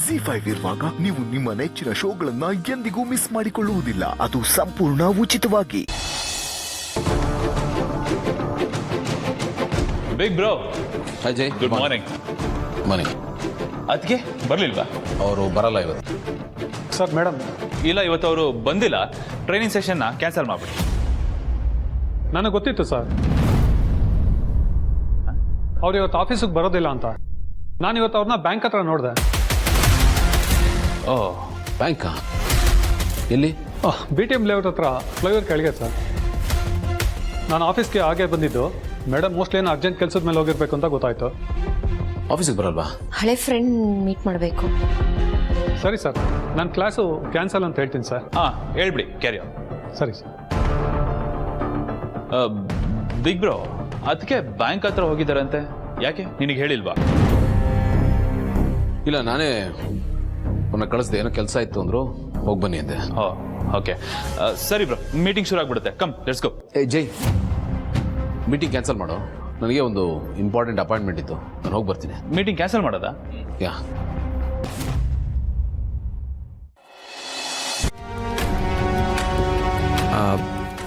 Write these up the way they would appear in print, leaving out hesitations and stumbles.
ಜಿ5 ಇರುವಾಗ ನೀವು ನಿಮ್ಮ ನೆಚ್ಚಿನ ಶೋಗಳನ್ನ ಎಂದಿಗೂ ಮಿಸ್ ಮಾಡಿಕೊಳ್ಳುವುದಿಲ್ಲ. ಅದು ಸಂಪೂರ್ಣ ಉಚಿತವಾಗಿ. Big bro, Ajay good morning. Morning. ಅದಕ್ಕೆ ಬರ್ಲಿಲ್ವಾ? ಅವರು ಬರಲ್ಲ ಇವತ್ತು. ಸರ್ ಮೇಡಮ್ ಇಲ್ಲ, ಇವತ್ತು ಅವರು ಬಂದಿಲ್ಲ. ಟ್ರೈನಿಂಗ್ ಸೆಷನ್ನ ಕ್ಯಾನ್ಸಲ್ ಮಾಡ್ಬಿಡಿ. ನನಗೆ ಗೊತ್ತಿತ್ತು ಸರ್ ಅವ್ರು ಇವತ್ತು ಆಫೀಸಿಗೆ ಬರೋದಿಲ್ಲ ಅಂತ. ನಾನು ಇವತ್ತು ಅವ್ರನ್ನ ಬ್ಯಾಂಕ್ ಹತ್ರ ನೋಡಿದೆ. ಓ, ಬ್ಯಾಂಕಾ? ಎಲ್ಲಿ? BTM ಲೇಔಟ್ ಹತ್ರ ಫ್ಲೈಓವರ್ ಕೆಳಗೆ ಸರ್. ನಾನು ಆಫೀಸ್ಗೆ ಹಾಗೆ ಬಂದಿದ್ದು. ಮೇಡಮ್ ಮೋಸ್ಟ್ಲಿ ಏನೋ ಅರ್ಜೆಂಟ್ ಕೆಲಸದ ಮೇಲೆ ಹೋಗಿರ್ಬೇಕು ಅಂತ ಗೊತ್ತಾಯ್ತು. ಆಫೀಸಿಗೆ ಬರಲ್ವಾ? ಹಳೆ ಫ್ರೆಂಡ್ ಮೀಟ್ ಮಾಡಬೇಕು. ಸರಿ ಸರ್, ನನ್ನ ಕ್ಲಾಸು ಕ್ಯಾನ್ಸಲ್ ಅಂತ ಹೇಳ್ತೀನಿ ಸರ್. ಹೇಳ್ಬಿಡಿ, ಕ್ಯಾರಿ ಆನ್. ಸರಿ ಸರ್. ಬಿಗ್ ಬ್ರೋ, ಅದಕ್ಕೆ ಬ್ಯಾಂಕ್ ಹತ್ರ ಹೋಗಿದ್ದಾರಂತೆ. ಯಾಕೆ, ನಿನಗೆ ಹೇಳಿಲ್ವಾ? ಇಲ್ಲ, ನಾನೇ ಅವನ್ನ ಕಳಿಸ್ದೆ. ಏನೋ ಕೆಲಸ ಇತ್ತು ಅಂದ್ರು, ಹೋಗಿ ಬನ್ನಿ ಅಂದೆ. ಓಕೆ, ಸರಿ ಬ್ರೋ, ಮೀಟಿಂಗ್ ಶುರು ಆಗ್ಬಿಡುತ್ತೆ. Come, let's go. Jai, meeting cancel ಮಾಡೋ. ನನಗೆ ಒಂದು ಇಂಪಾರ್ಟೆಂಟ್ ಅಪಾಯಿಂಟ್ಮೆಂಟ್ ಇತ್ತು, ನಾನು ಹೋಗಿ ಬರ್ತೀನಿ. ಮೀಟಿಂಗ್ ಕ್ಯಾನ್ಸಲ್ ಮಾಡೋದಾ? ಯಾ.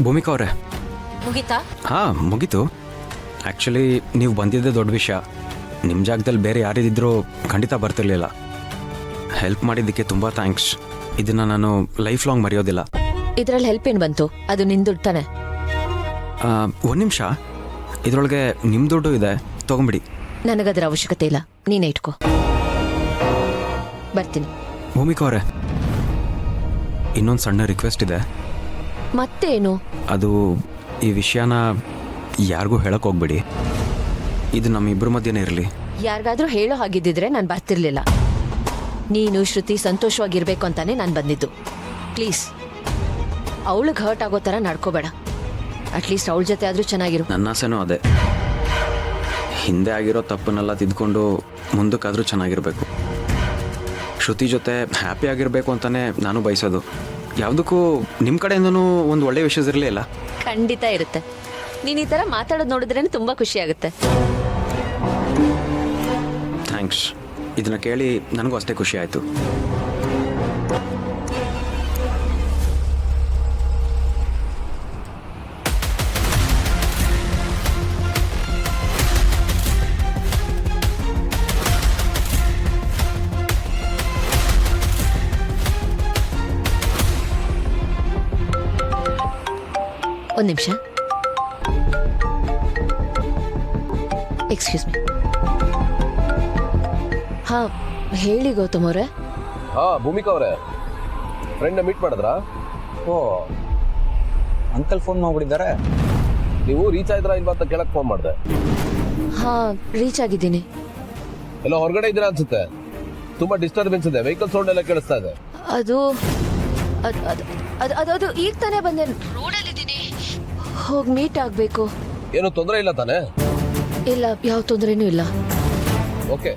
ಭೂಮಿಕಾ ಅವರೇ, ಮುಗಿತಾ? ಹಾಂ ಮುಗೀತು. ಆ್ಯಕ್ಚುಲಿ ನೀವು ಬಂದಿದ್ದೇ ದೊಡ್ಡ ವಿಷಯ. ನಿಮ್ಮ ಜಾಗದಲ್ಲಿ ಬೇರೆ ಯಾರಿದ್ದರೂ ಖಂಡಿತ ಬರ್ತಿರ್ಲಿಲ್ಲ. ಹೆಲ್ಪ್ ಮಾಡಿದ್ದಕ್ಕೆ ತುಂಬ ಥ್ಯಾಂಕ್ಸ್. ಇದನ್ನು ನಾನು ಲೈಫ್ ಲಾಂಗ್ ಮರೆಯೋದಿಲ್ಲ. ಇದರಲ್ಲಿ ಹೆಲ್ಪ್ ಏನು ಬಂತು? ಅದು ನಿನ್ ದುಡ್ಡು ತಾನೆ. ಒಂದು ನಿಮಿಷ, ಇದರೊಳಗೆ ನಿಮ್ಮ ದುಡ್ಡು ಇದೆ, ತೊಗೊಂಬಿಡಿ. ನನಗದರ ಅವಶ್ಯಕತೆ ಇಲ್ಲ, ನೀನೇ ಇಟ್ಕೋ. ಬರ್ತೀನಿ. ಭೂಮಿಕಾ ಅವರೇ, ಇನ್ನೊಂದು ಸಣ್ಣ ರಿಕ್ವೆಸ್ಟ್ ಇದೆ. ಮತ್ತೇನು? ಅದು ಈ ವಿಷಯನ ಯಾರಿಗೂ ಹೇಳಕ್ಕೆ ಹೋಗ್ಬೇಡಿ. ಇದು ನಮ್ಮಿಬ್ಬರ ಮಧ್ಯನೇ ಇರಲಿ. ಯಾರಿಗಾದ್ರೂ ಹೇಳೋ ಹಾಗಿದ್ದಿದ್ರೆ ನಾನು ಬರ್ತಿರ್ಲಿಲ್ಲ. ನೀನು ಶ್ರುತಿ ಸಂತೋಷವಾಗಿರ್ಬೇಕು ಅಂತಾನೆ ನಾನು ಬಂದಿದ್ದು. ಪ್ಲೀಸ್, ಅವಳಿಗೆ ಹರ್ಟ್ ಆಗೋ ಥರ ನಡ್ಕೋಬೇಡ. ಅಟ್ಲೀಸ್ಟ್ ಅವಳ ಜೊತೆ ಆದರೂ ಚೆನ್ನಾಗಿರು. ನನ್ನ ಆಸೆನೂ ಅದೇ. ಹಿಂದೆ ಆಗಿರೋ ತಪ್ಪನ್ನೆಲ್ಲ ತಿದ್ಕೊಂಡು ಮುಂದಕ್ಕಾದರೂ ಚೆನ್ನಾಗಿರಬೇಕು. ಶ್ರುತಿ ಜೊತೆ ಹ್ಯಾಪಿ ಆಗಿರಬೇಕು ಅಂತಾನೆ ನಾನು ಬಯಸೋದು. ಯಾವುದಕ್ಕೂ ನಿಮ್ಮ ಕಡೆಯಿಂದನೂ ಒಂದು ಒಳ್ಳೆಯ ವಿಷಯ ಇರಲೇ ಇಲ್ಲ. ಖಂಡಿತ ಇರುತ್ತೆ. ನೀನು ಈ ಥರ ಮಾತಾಡೋದು ನೋಡಿದ್ರೇನೆ ತುಂಬ ಖುಷಿ ಆಗುತ್ತೆ. ಥ್ಯಾಂಕ್ಸ್. ಇದನ್ನು ಕೇಳಿ ನನಗೂ ಅಷ್ಟೇ ಖುಷಿ ಆಯಿತು. ಒಂದು ನಿಮಿಷ. Excuse me. ಹಾಂ, ಹೇಳಿ ಗೌತಮ್ ಅವರೇ. ಭೂಮಿಕಾ ಅವರೇ, ಫ್ರೆಂಡ್ನ ಮೀಟ್ ಮಾಡಿದ್ರಾ? ಓ, ಅಂಕಲ್ ಫೋನ್ ಮಾಡ್ಬಿಟ್ಟಿದ್ದಾರೆ. ನೀವು ರೀಚ್ ಆಯ್ತಾ ಇಲ್ವಾ ಅಂತ ಕೇಳಕ್ ಫೋನ್ ಮಾಡಿದೆ. ಹಾಂ, ರೀಚ್ ಆಗಿದ್ದೀನಿ. ಎಲ್ಲ ಹೊರಗಡೆ ಇದ್ದೀರಾ ಅನ್ಸುತ್ತೆ. ತುಂಬಾ ಡಿಸ್ಟರ್ಬೆನ್ಸ್ ಇದೆ, ವೆಹಿಕಲ್ ಸೌಂಡ್ ಎಲ್ಲ ಕೇಳಿಸ್ತಾ ಇದೆ. ಅದು ಅದು ಅದು ಅದು ಅದು ಈಗ ತಾನೇ ಬಂದೆ. ರೋಡಲ್ಲಿದ್ದೀನಿ, ಹೋಗಿ ಮೀಟ್ ಆಗಬೇಕು. ಏನು ತೊಂದರೆ ಇಲ್ಲ ತಾನೆ? ಇಲ್ಲ, ಯಾವ ತೊಂದರೆನೂ ಇಲ್ಲ. Okay,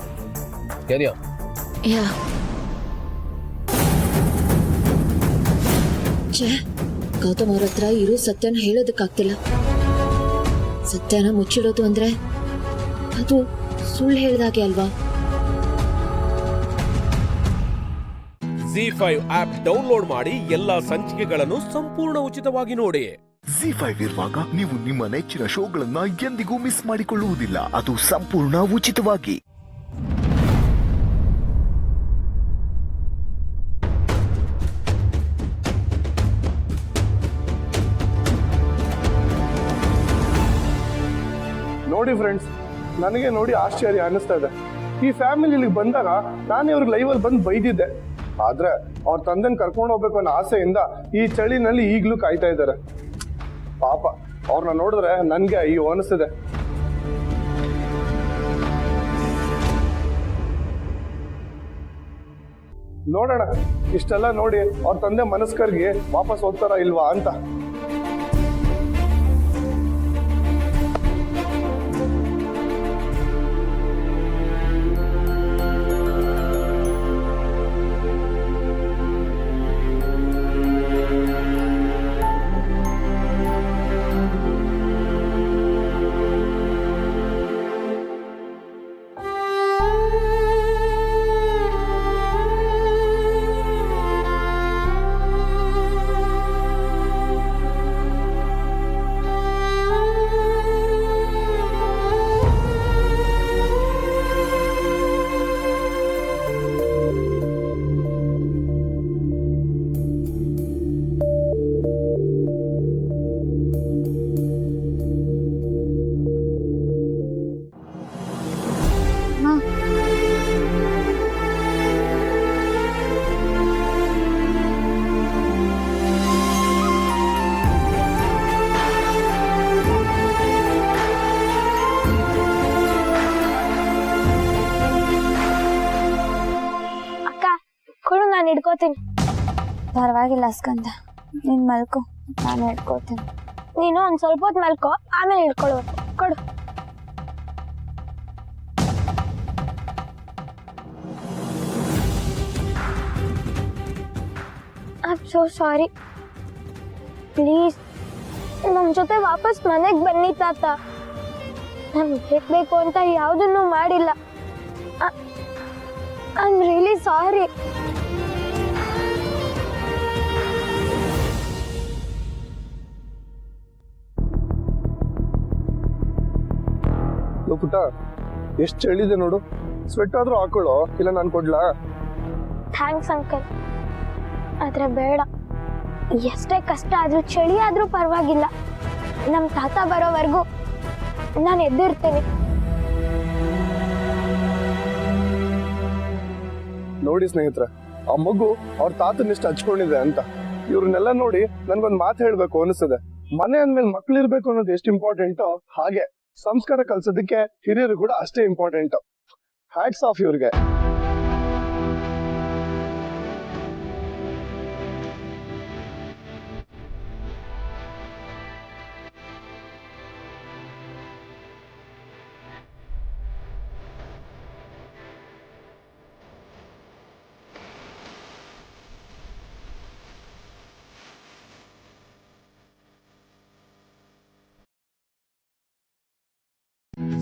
carry on. ಯಾ. ಛೇ, ಗೌತಮ್ ಅವ್ರ ಹತ್ರ ಇರೋ ಸತ್ಯನ ಹೇಳೋದಕ್ಕಾಗ್ತಿಲ್ಲ. ಸತ್ಯನ ಮುಚ್ಚಿಡೋದು ಅಂದ್ರೆ ಅದು ಸುಳ್ಳು ಹೇಳ್ದಾಗೆ ಅಲ್ವಾ? ಜಿ5 ಆಪ್ ಡೌನ್ಲೋಡ್ ಮಾಡಿ ಎಲ್ಲಾ ಸಂಚಿಕೆಗಳನ್ನು ಸಂಪೂರ್ಣ ಉಚಿತವಾಗಿ ನೋಡಿ. ಜಿ5 ಇರುವಾಗ ನೀವು ನಿಮ್ಮ ನೆಚ್ಚಿನ ಶೋಗಳನ್ನ ಎಂದಿಗೂ ಮಿಸ್ ಮಾಡಿಕೊಳ್ಳುವುದಿಲ್ಲ. ಅದು ಸಂಪೂರ್ಣ ಉಚಿತವಾಗಿ. ನೋಡಿ ಫ್ರೆಂಡ್ಸ್, ನನಗೆ ನೋಡಿ ಆಶ್ಚರ್ಯ ಅನ್ನಿಸ್ತಾ ಇದೆ. ಈ ಫ್ಯಾಮಿಲಿ ಬಂದಾಗ ನಾನೇ ಅವ್ರಿಗೆ ಲೈವಲ್ಲಿ ಬಂದು ಬೈದಿದ್ದೆ. ಆದ್ರೆ ಅವ್ರ ತಂದೆನ ಕರ್ಕೊಂಡು ಹೋಗ್ಬೇಕು ಅನ್ನೋ ಆಸೆಯಿಂದ ಈ ಚಳಿನಲ್ಲಿ ಈಗಲೂ ಕಾಯ್ತಾ ಇದ್ದಾರೆ. ಪಾಪ, ಅವ್ರನ್ನ ನೋಡಿದ್ರೆ ನನ್ಗೆ ಅಯ್ಯೋ ಅನಿಸ್ತಿದೆ. ನೋಡೋಣ, ಇಷ್ಟೆಲ್ಲ ನೋಡಿ ಅವ್ರ ತಂದೆ ಮನಸ್ಕರ್ಗೆ ವಾಪಸ್ ಹೋಗ್ತಾರ ಇಲ್ವಾ ಅಂತ. ನಾನು ಹಿಡ್ಕೋತೀನಿ. ಪರವಾಗಿಲ್ಲ ಸ್ಕಂದ, ನೀನ್ ಮಲ್ಕೋ, ನಾನು ಹಿಡ್ಕೋತೀನಿ. ನೀನು ಒಂದ್ ಸ್ವಲ್ಪ ಹೊತ್ತು ಮಲ್ಕೋ, ಆಮೇಲೆ ಹಿಡ್ಕೊಳ್ಳೋ. ಕೊಡು. I am so sorry. Please ನಮ್ಮ ಜೊತೆ ವಾಪಸ್ ಮನೆಗೆ ಬನ್ನಿ ತಾತ. ನಾನು ಬೇಕು ಅಂತ ಯಾವುದನ್ನು ಮಾಡಿಲ್ಲ. I am really sorry. ಪುಟ್ಟ, ಎಷ್ಟು ಚಳಿದೆ ನೋಡು. ಸ್ವೆಟ್ ಆದ್ರೂ ಹಾಕೊಳ್ಳೋ, ಇಲ್ಲ ನಾನು ಕೊಡ್ಲಾ? ಥ್ಯಾಂಕ್ಸ್ ಅಂಕಲ್, ಆದ್ರೆ ಬೇಡ. ಎಷ್ಟೇ ಕಷ್ಟ ಆದ್ರೂ ಚಳಿ ಆದ್ರೂ ಪರವಾಗಿಲ್ಲ. ನಮ್ಮ ತಾತ ಬರೋವರೆಗೂ ನಾನು ಎದ್ದಿರ್ತೀನಿ. ನೋಡಿ ಸ್ನೇಹಿತರೆ, ಆ ಮಗು ಅವ್ರ ತಾತನಿಷ್ಟು ಹಚ್ಕೊಂಡಿದೆ ಅಂತ. ಇವ್ರನ್ನೆಲ್ಲ ನೋಡಿ ನನ್ಗೊಂದ್ ಮಾತು ಹೇಳ್ಬೇಕು ಅನಿಸ್ತದೆ. ಮನೆ ಅಂದ್ಮೇಲೆ ಮಕ್ಳು ಇರ್ಬೇಕು ಅನ್ನೋದು ಎಷ್ಟು ಇಂಪಾರ್ಟೆಂಟೋ ಹಾಗೆ ಸಂಸ್ಕಾರ ಕಲ್ಸೋದಕ್ಕೆ ಹಿರಿಯರು ಕೂಡ ಅಷ್ಟೇ ಇಂಪಾರ್ಟೆಂಟ್. ಹ್ಯಾಟ್ಸ್ ಆಫ್ ಇವ್ರಿಗೆ.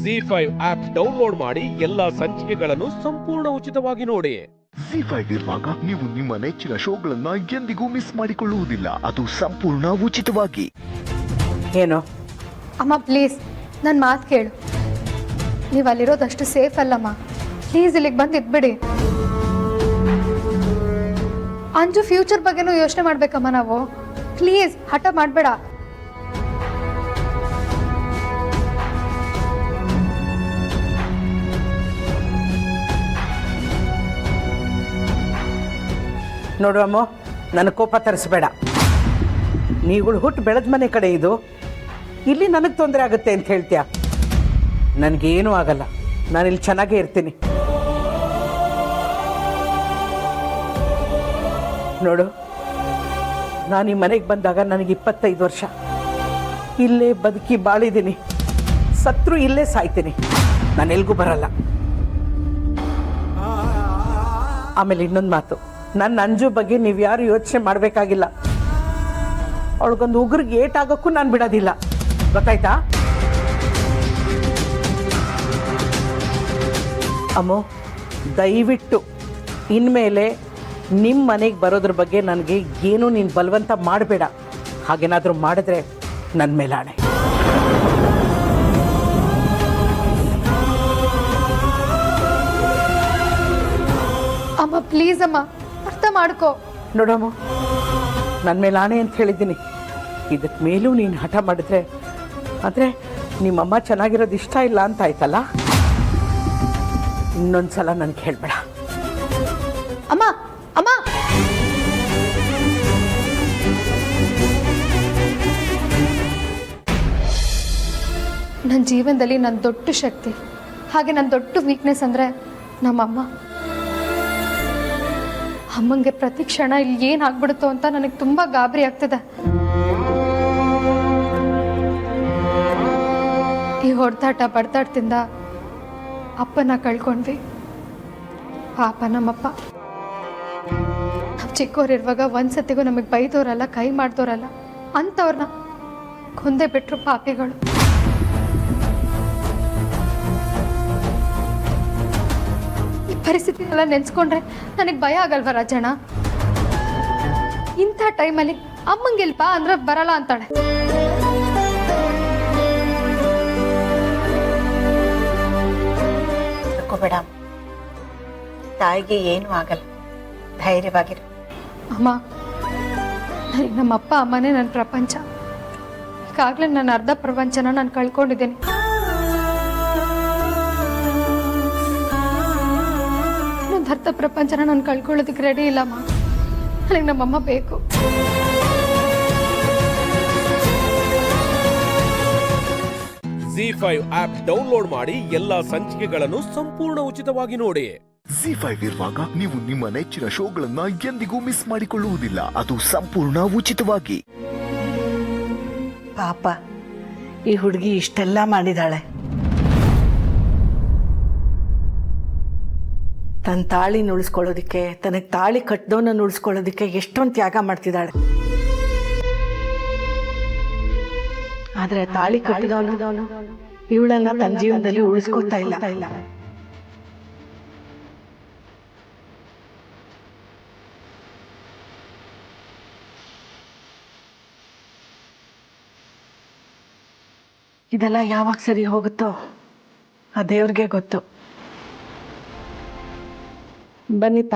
ZEE5 ಆಪ್ ಡೌನ್ಲೋಡ್ ಮಾಡಿ ಎಲ್ಲಾ ಸಂಚಿಕೆಗಳನ್ನು ಸಂಪೂರ್ಣ ಉಚಿತವಾಗಿ ನೋಡಿ. ZEE5 ಇರುವಾಗ ನೀವು ನಿಮ್ಮ ನೆಚ್ಚಿನ ಶೋಗಳನ್ನ ಎಂದಿಗೂ ಮಿಸ್ ಮಾಡಿಕೊಳ್ಳುವುದಿಲ್ಲ. ಅದು ಸಂಪೂರ್ಣ ಉಚಿತವಾಗಿ. ಏನು ಅಮ್ಮ, ಪ್ಲೀಸ್ ನನ್ನ ಮಾತು ಕೇಳು. ನೀವು ಅಲ್ಲಿರೋದಷ್ಟು ಸೇಫ್ ಅಲ್ಲಮ್ಮ. ಪ್ಲೀಸ್ ಇಲ್ಲಿಗೆ ಬಂದು ಇದ್ಬಿಡಿ. ಅಂಜು ಫ್ಯೂಚರ್ ಬಗ್ಗೆನೂ ಯೋಚನೆ ಮಾಡ್ಬೇಕಮ್ಮ ನಾವು. ಪ್ಲೀಸ್ ಹಠ ಮಾಡಬೇಡ. ನೋಡು ಅಮ್ಮ, ನನ್ನ ಕೋಪ ತರಿಸ್ಬೇಡ. ನೀವುಗಳು ಹುಟ್ಟು ಬೆಳೆದ ಮನೆ ಕಡೆ ಇದು. ಇಲ್ಲಿ ನನಗೆ ತೊಂದರೆ ಆಗುತ್ತೆ ಅಂತ ಹೇಳ್ತೀಯ? ನನಗೇನೂ ಆಗಲ್ಲ, ನಾನಿಲ್ಲಿ ಚೆನ್ನಾಗೇ ಇರ್ತೀನಿ. ನೋಡು, ನಾನು ಈ ಮನೆಗೆ ಬಂದಾಗ ನನಗೆ 25 ವರ್ಷ. ಇಲ್ಲೇ ಬದುಕಿ ಬಾಳಿದ್ದೀನಿ. ಸತ್ರು ಇಲ್ಲೇ ಸಾಯ್ತೀನಿ. ನಾನು ಎಲ್ಗೂ ಬರಲ್ಲ. ಆಮೇಲೆ ಇನ್ನೊಂದು ಮಾತು, ನನ್ನ ಅಂಜು ಬಗ್ಗೆ ನೀವು ಯಾರು ಯೋಚನೆ ಮಾಡಬೇಕಾಗಿಲ್ಲ. ಅವಳಿಗೊಂದು ಉಗುರಿಗೆ ಏಟಾಗೋಕ್ಕೂ ನಾನು ಬಿಡೋದಿಲ್ಲ, ಗೊತ್ತಾಯ್ತಾ? ಅಮ್ಮೋ, ದಯವಿಟ್ಟು ಇನ್ಮೇಲೆ ನಿಮ್ಮ ಮನೆಗೆ ಬರೋದ್ರ ಬಗ್ಗೆ ನನಗೆ ಏನೂ ನೀನು ಬಲವಂತ ಮಾಡಬೇಡ. ಹಾಗೇನಾದರೂ ಮಾಡಿದ್ರೆ ನನ್ನ ಮೇಲಾಣೆ. ಅಮ್ಮ ಪ್ಲೀಸ್ ಅಮ್ಮ, ಅರ್ಥ ಮಾಡ್ಕೋ. ನೋಡಮ್ಮ, ನನ್ನ ಮೇಲೆ ಆಣೆ ಅಂತ ಹೇಳಿದ್ದೀನಿ. ಇದಕ್ಕೆ ಮೇಲೂ ನೀನು ಹಠ ಮಾಡಿದ್ರೆ ಆದರೆ ನಿಮ್ಮಮ್ಮ ಚೆನ್ನಾಗಿರೋದು ಇಷ್ಟ ಇಲ್ಲ ಅಂತ ಆಯ್ತಲ್ಲ. ಇನ್ನೊಂದ್ಸಲ ನನಗೆ ಹೇಳ್ಬೇಡ. ಅಮ್ಮ ಅಮ್ಮ, ನನ್ನ ಜೀವನದಲ್ಲಿ ನನ್ನ ದೊಡ್ಡ ಶಕ್ತಿ ಹಾಗೆ ನನ್ನ ದೊಡ್ಡ ವೀಕ್ನೆಸ್ ಅಂದರೆ ನಮ್ಮಮ್ಮ. ಅಮ್ಮಂಗೆ ಪ್ರತಿ ಕ್ಷಣ ಇಲ್ಲಿ ಏನಾಗ್ಬಿಡುತ್ತೋ ಅಂತ ನನಗೆ ತುಂಬ ಗಾಬರಿ ಆಗ್ತಿದೆ. ಈ ಹೊಡೆದಾಟ ಬಡ್ದಾಟದಿಂದ ಅಪ್ಪನ ಕಳ್ಕೊಂಡ್ವಿ. ಪಾಪ ನಮ್ಮಪ್ಪ. ನಾವು ಚಿಕ್ಕವರಿರುವಾಗ ಒಂದ್ಸತಿಗೂ ನಮಗೆ ಬೈದೋರಲ್ಲ, ಕೈ ಮಾಡ್ದೋರಲ್ಲ, ಅಂಥವ್ರನ್ನ ಕೊಂದೇ ಬಿಟ್ರು ಪಾಪಿಗಳು. ಈ ಪರಿಸ್ಥಿತಿ ಎಲ್ಲ ನೆನೆಸ್ಕೊಂಡ್ರೆ ನನಗೆ ಭಯ ಆಗಲ್ವ ರಾಜಣ್ಣ? ಇಂಥ ಟೈಮಲ್ಲಿ ಅಮ್ಮಂಗಿಲ್ಪ ಅಂದ್ರೆ ಬರಲ್ಲ ಅಂತಾಳೆ. ಬೇಡ, ತಾಯಿಗೆ ಏನೂ ಆಗಲ್ಲ, ಧೈರ್ಯವಾಗಿರು. ಅಮ್ಮ, ನನಗೆ ನಮ್ಮ ಅಪ್ಪ ಅಮ್ಮನೇ ನನ್ನ ಪ್ರಪಂಚ. ಈಗಾಗಲೇ ನನ್ನ ಅರ್ಧ ಪ್ರಪಂಚನ ನಾನು ಕಳ್ಕೊಂಡಿದ್ದೀನಿ. ಇನ್ನೊಂದು ಅರ್ಧ ಪ್ರಪಂಚನ ನಾನು ಕಳ್ಕೊಳ್ಳೋದಕ್ಕೆ ರೆಡಿ ಇಲ್ಲಮ್ಮ. ನನಗೆ ನಮ್ಮಮ್ಮ ಬೇಕು. ZEE5 ಆಪ್ ಡೌನ್ಲೋಡ್ ಮಾಡಿ ಎಲ್ಲಾ ಸಂಚಿಕೆಗಳನ್ನು ಸಂಪೂರ್ಣ ಉಚಿತವಾಗಿ ನೋಡಿ. ಜಿ5 ಇರುವಾಗ ನೀವು ನಿಮ್ಮ ನೆಚ್ಚಿನ ಶೋಗಳನ್ನ ಎಂದಿಗೂ ಮಿಸ್ ಮಾಡಿಕೊಳ್ಳುವುದಿಲ್ಲ. ಅದು ಸಂಪೂರ್ಣ ಉಚಿತವಾಗಿ. ಪಾಪ ಈ ಹುಡುಗಿ ಇಷ್ಟೆಲ್ಲ ಮಾಡಿದಾಳೆ. ತನ್ನ ತಾಳಿನ ಉಳಿಸ್ಕೊಳ್ಳೋದಕ್ಕೆ, ತನಗೆ ತಾಳಿ ಕಟ್ಟದವನ್ನ ಉಳಿಸ್ಕೊಳ್ಳೋದಕ್ಕೆ ಎಷ್ಟೊಂದು ತ್ಯಾಗ ಮಾಡ್ತಿದ್ದಾಳೆ. ಆದ್ರೆ ತಾಳಿ ಕಟ್ಟಿದವನು ಇವಳನ್ನ ತನ್ನ ಜೀವನದಲ್ಲಿ ಉಳಿಸ್ಕೊತಾ ಇಲ್ಲ. ಇದೆಲ್ಲ ಯಾವಾಗ ಸರಿ ಹೋಗುತ್ತೋ ಆ ದೇವ್ರಿಗೆ ಗೊತ್ತು. ಬನ್ನಿಪ್ಪ.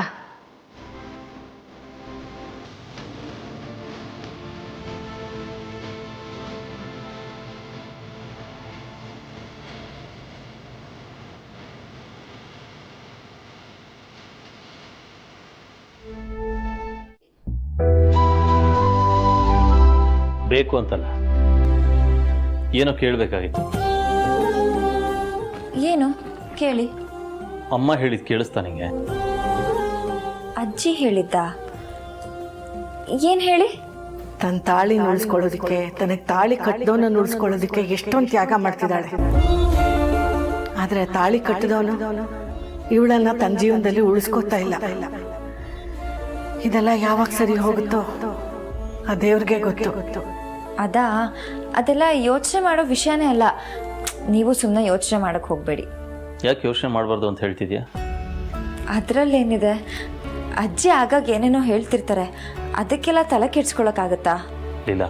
ಬೇಕು ಅಂತಲ್ಲ, ಏನೋ ಕೇಳಬೇಕಾಗಿತ್ತು. ಏನು ಕೇಳಿ? ಅಮ್ಮ ಹೇಳಿದ್ ಕೇಳಿಸ್ತಾ ನಿಂಗೆ? ಅಜ್ಜಿ ಹೇಳಿದ್ದ? ಏನ್ ಹೇಳಿ? ತನ್ನ ತಾಳಿ ಉಳಿಸ್ಕೊಳ್ಳೋದಕ್ಕೆ, ತನಗೆ ತಾಳಿ ಕಟ್ಟದವನ್ನ ಉಳಿಸ್ಕೊಳ್ಳೋದಕ್ಕೆ ಎಷ್ಟೊಂದು ತ್ಯಾಗ ಮಾಡ್ತಿದ್ದಾಳೆ. ಆದ್ರೆ ತಾಳಿ ಕಟ್ಟಿದವನು ಇವಳನ್ನ ತನ್ನ ಜೀವನದಲ್ಲಿ ಉಳಿಸ್ಕೊತಾ ಇಲ್ಲ. ಇದೆಲ್ಲ ಯಾವಾಗ ಸರಿ ಹೋಗುತ್ತೋ ಆ ದೇವ್ರಿಗೆ ಗೊತ್ತು. ಅದೆಲ್ಲ ಯೋಚನೆ ಮಾಡೋ ವಿಷಯನೇ ಅಲ್ಲ. ನೀವು ಸುಮ್ಮನೆ ಯೋಚನೆ ಮಾಡಕ್ ಹೋಗ್ಬೇಡಿ. ಯಾಕೆ ಯೋಚನೆ ಮಾಡಬಾರ್ದು ಅಂತ ಹೇಳ್ತಿದ್ಯಾ? ಅದರಲ್ಲೇನಿದೆ, ಅಜ್ಜಿ ಆಗಾಗ ಏನೇನೋ ಹೇಳ್ತಿರ್ತಾರೆ, ಅದಕ್ಕೆಲ್ಲ ತಲೆ ಕೆಡ್ಸ್ಕೊಳಕ್ಕಾಗತ್ತಾ? ಇಲ್ಲ,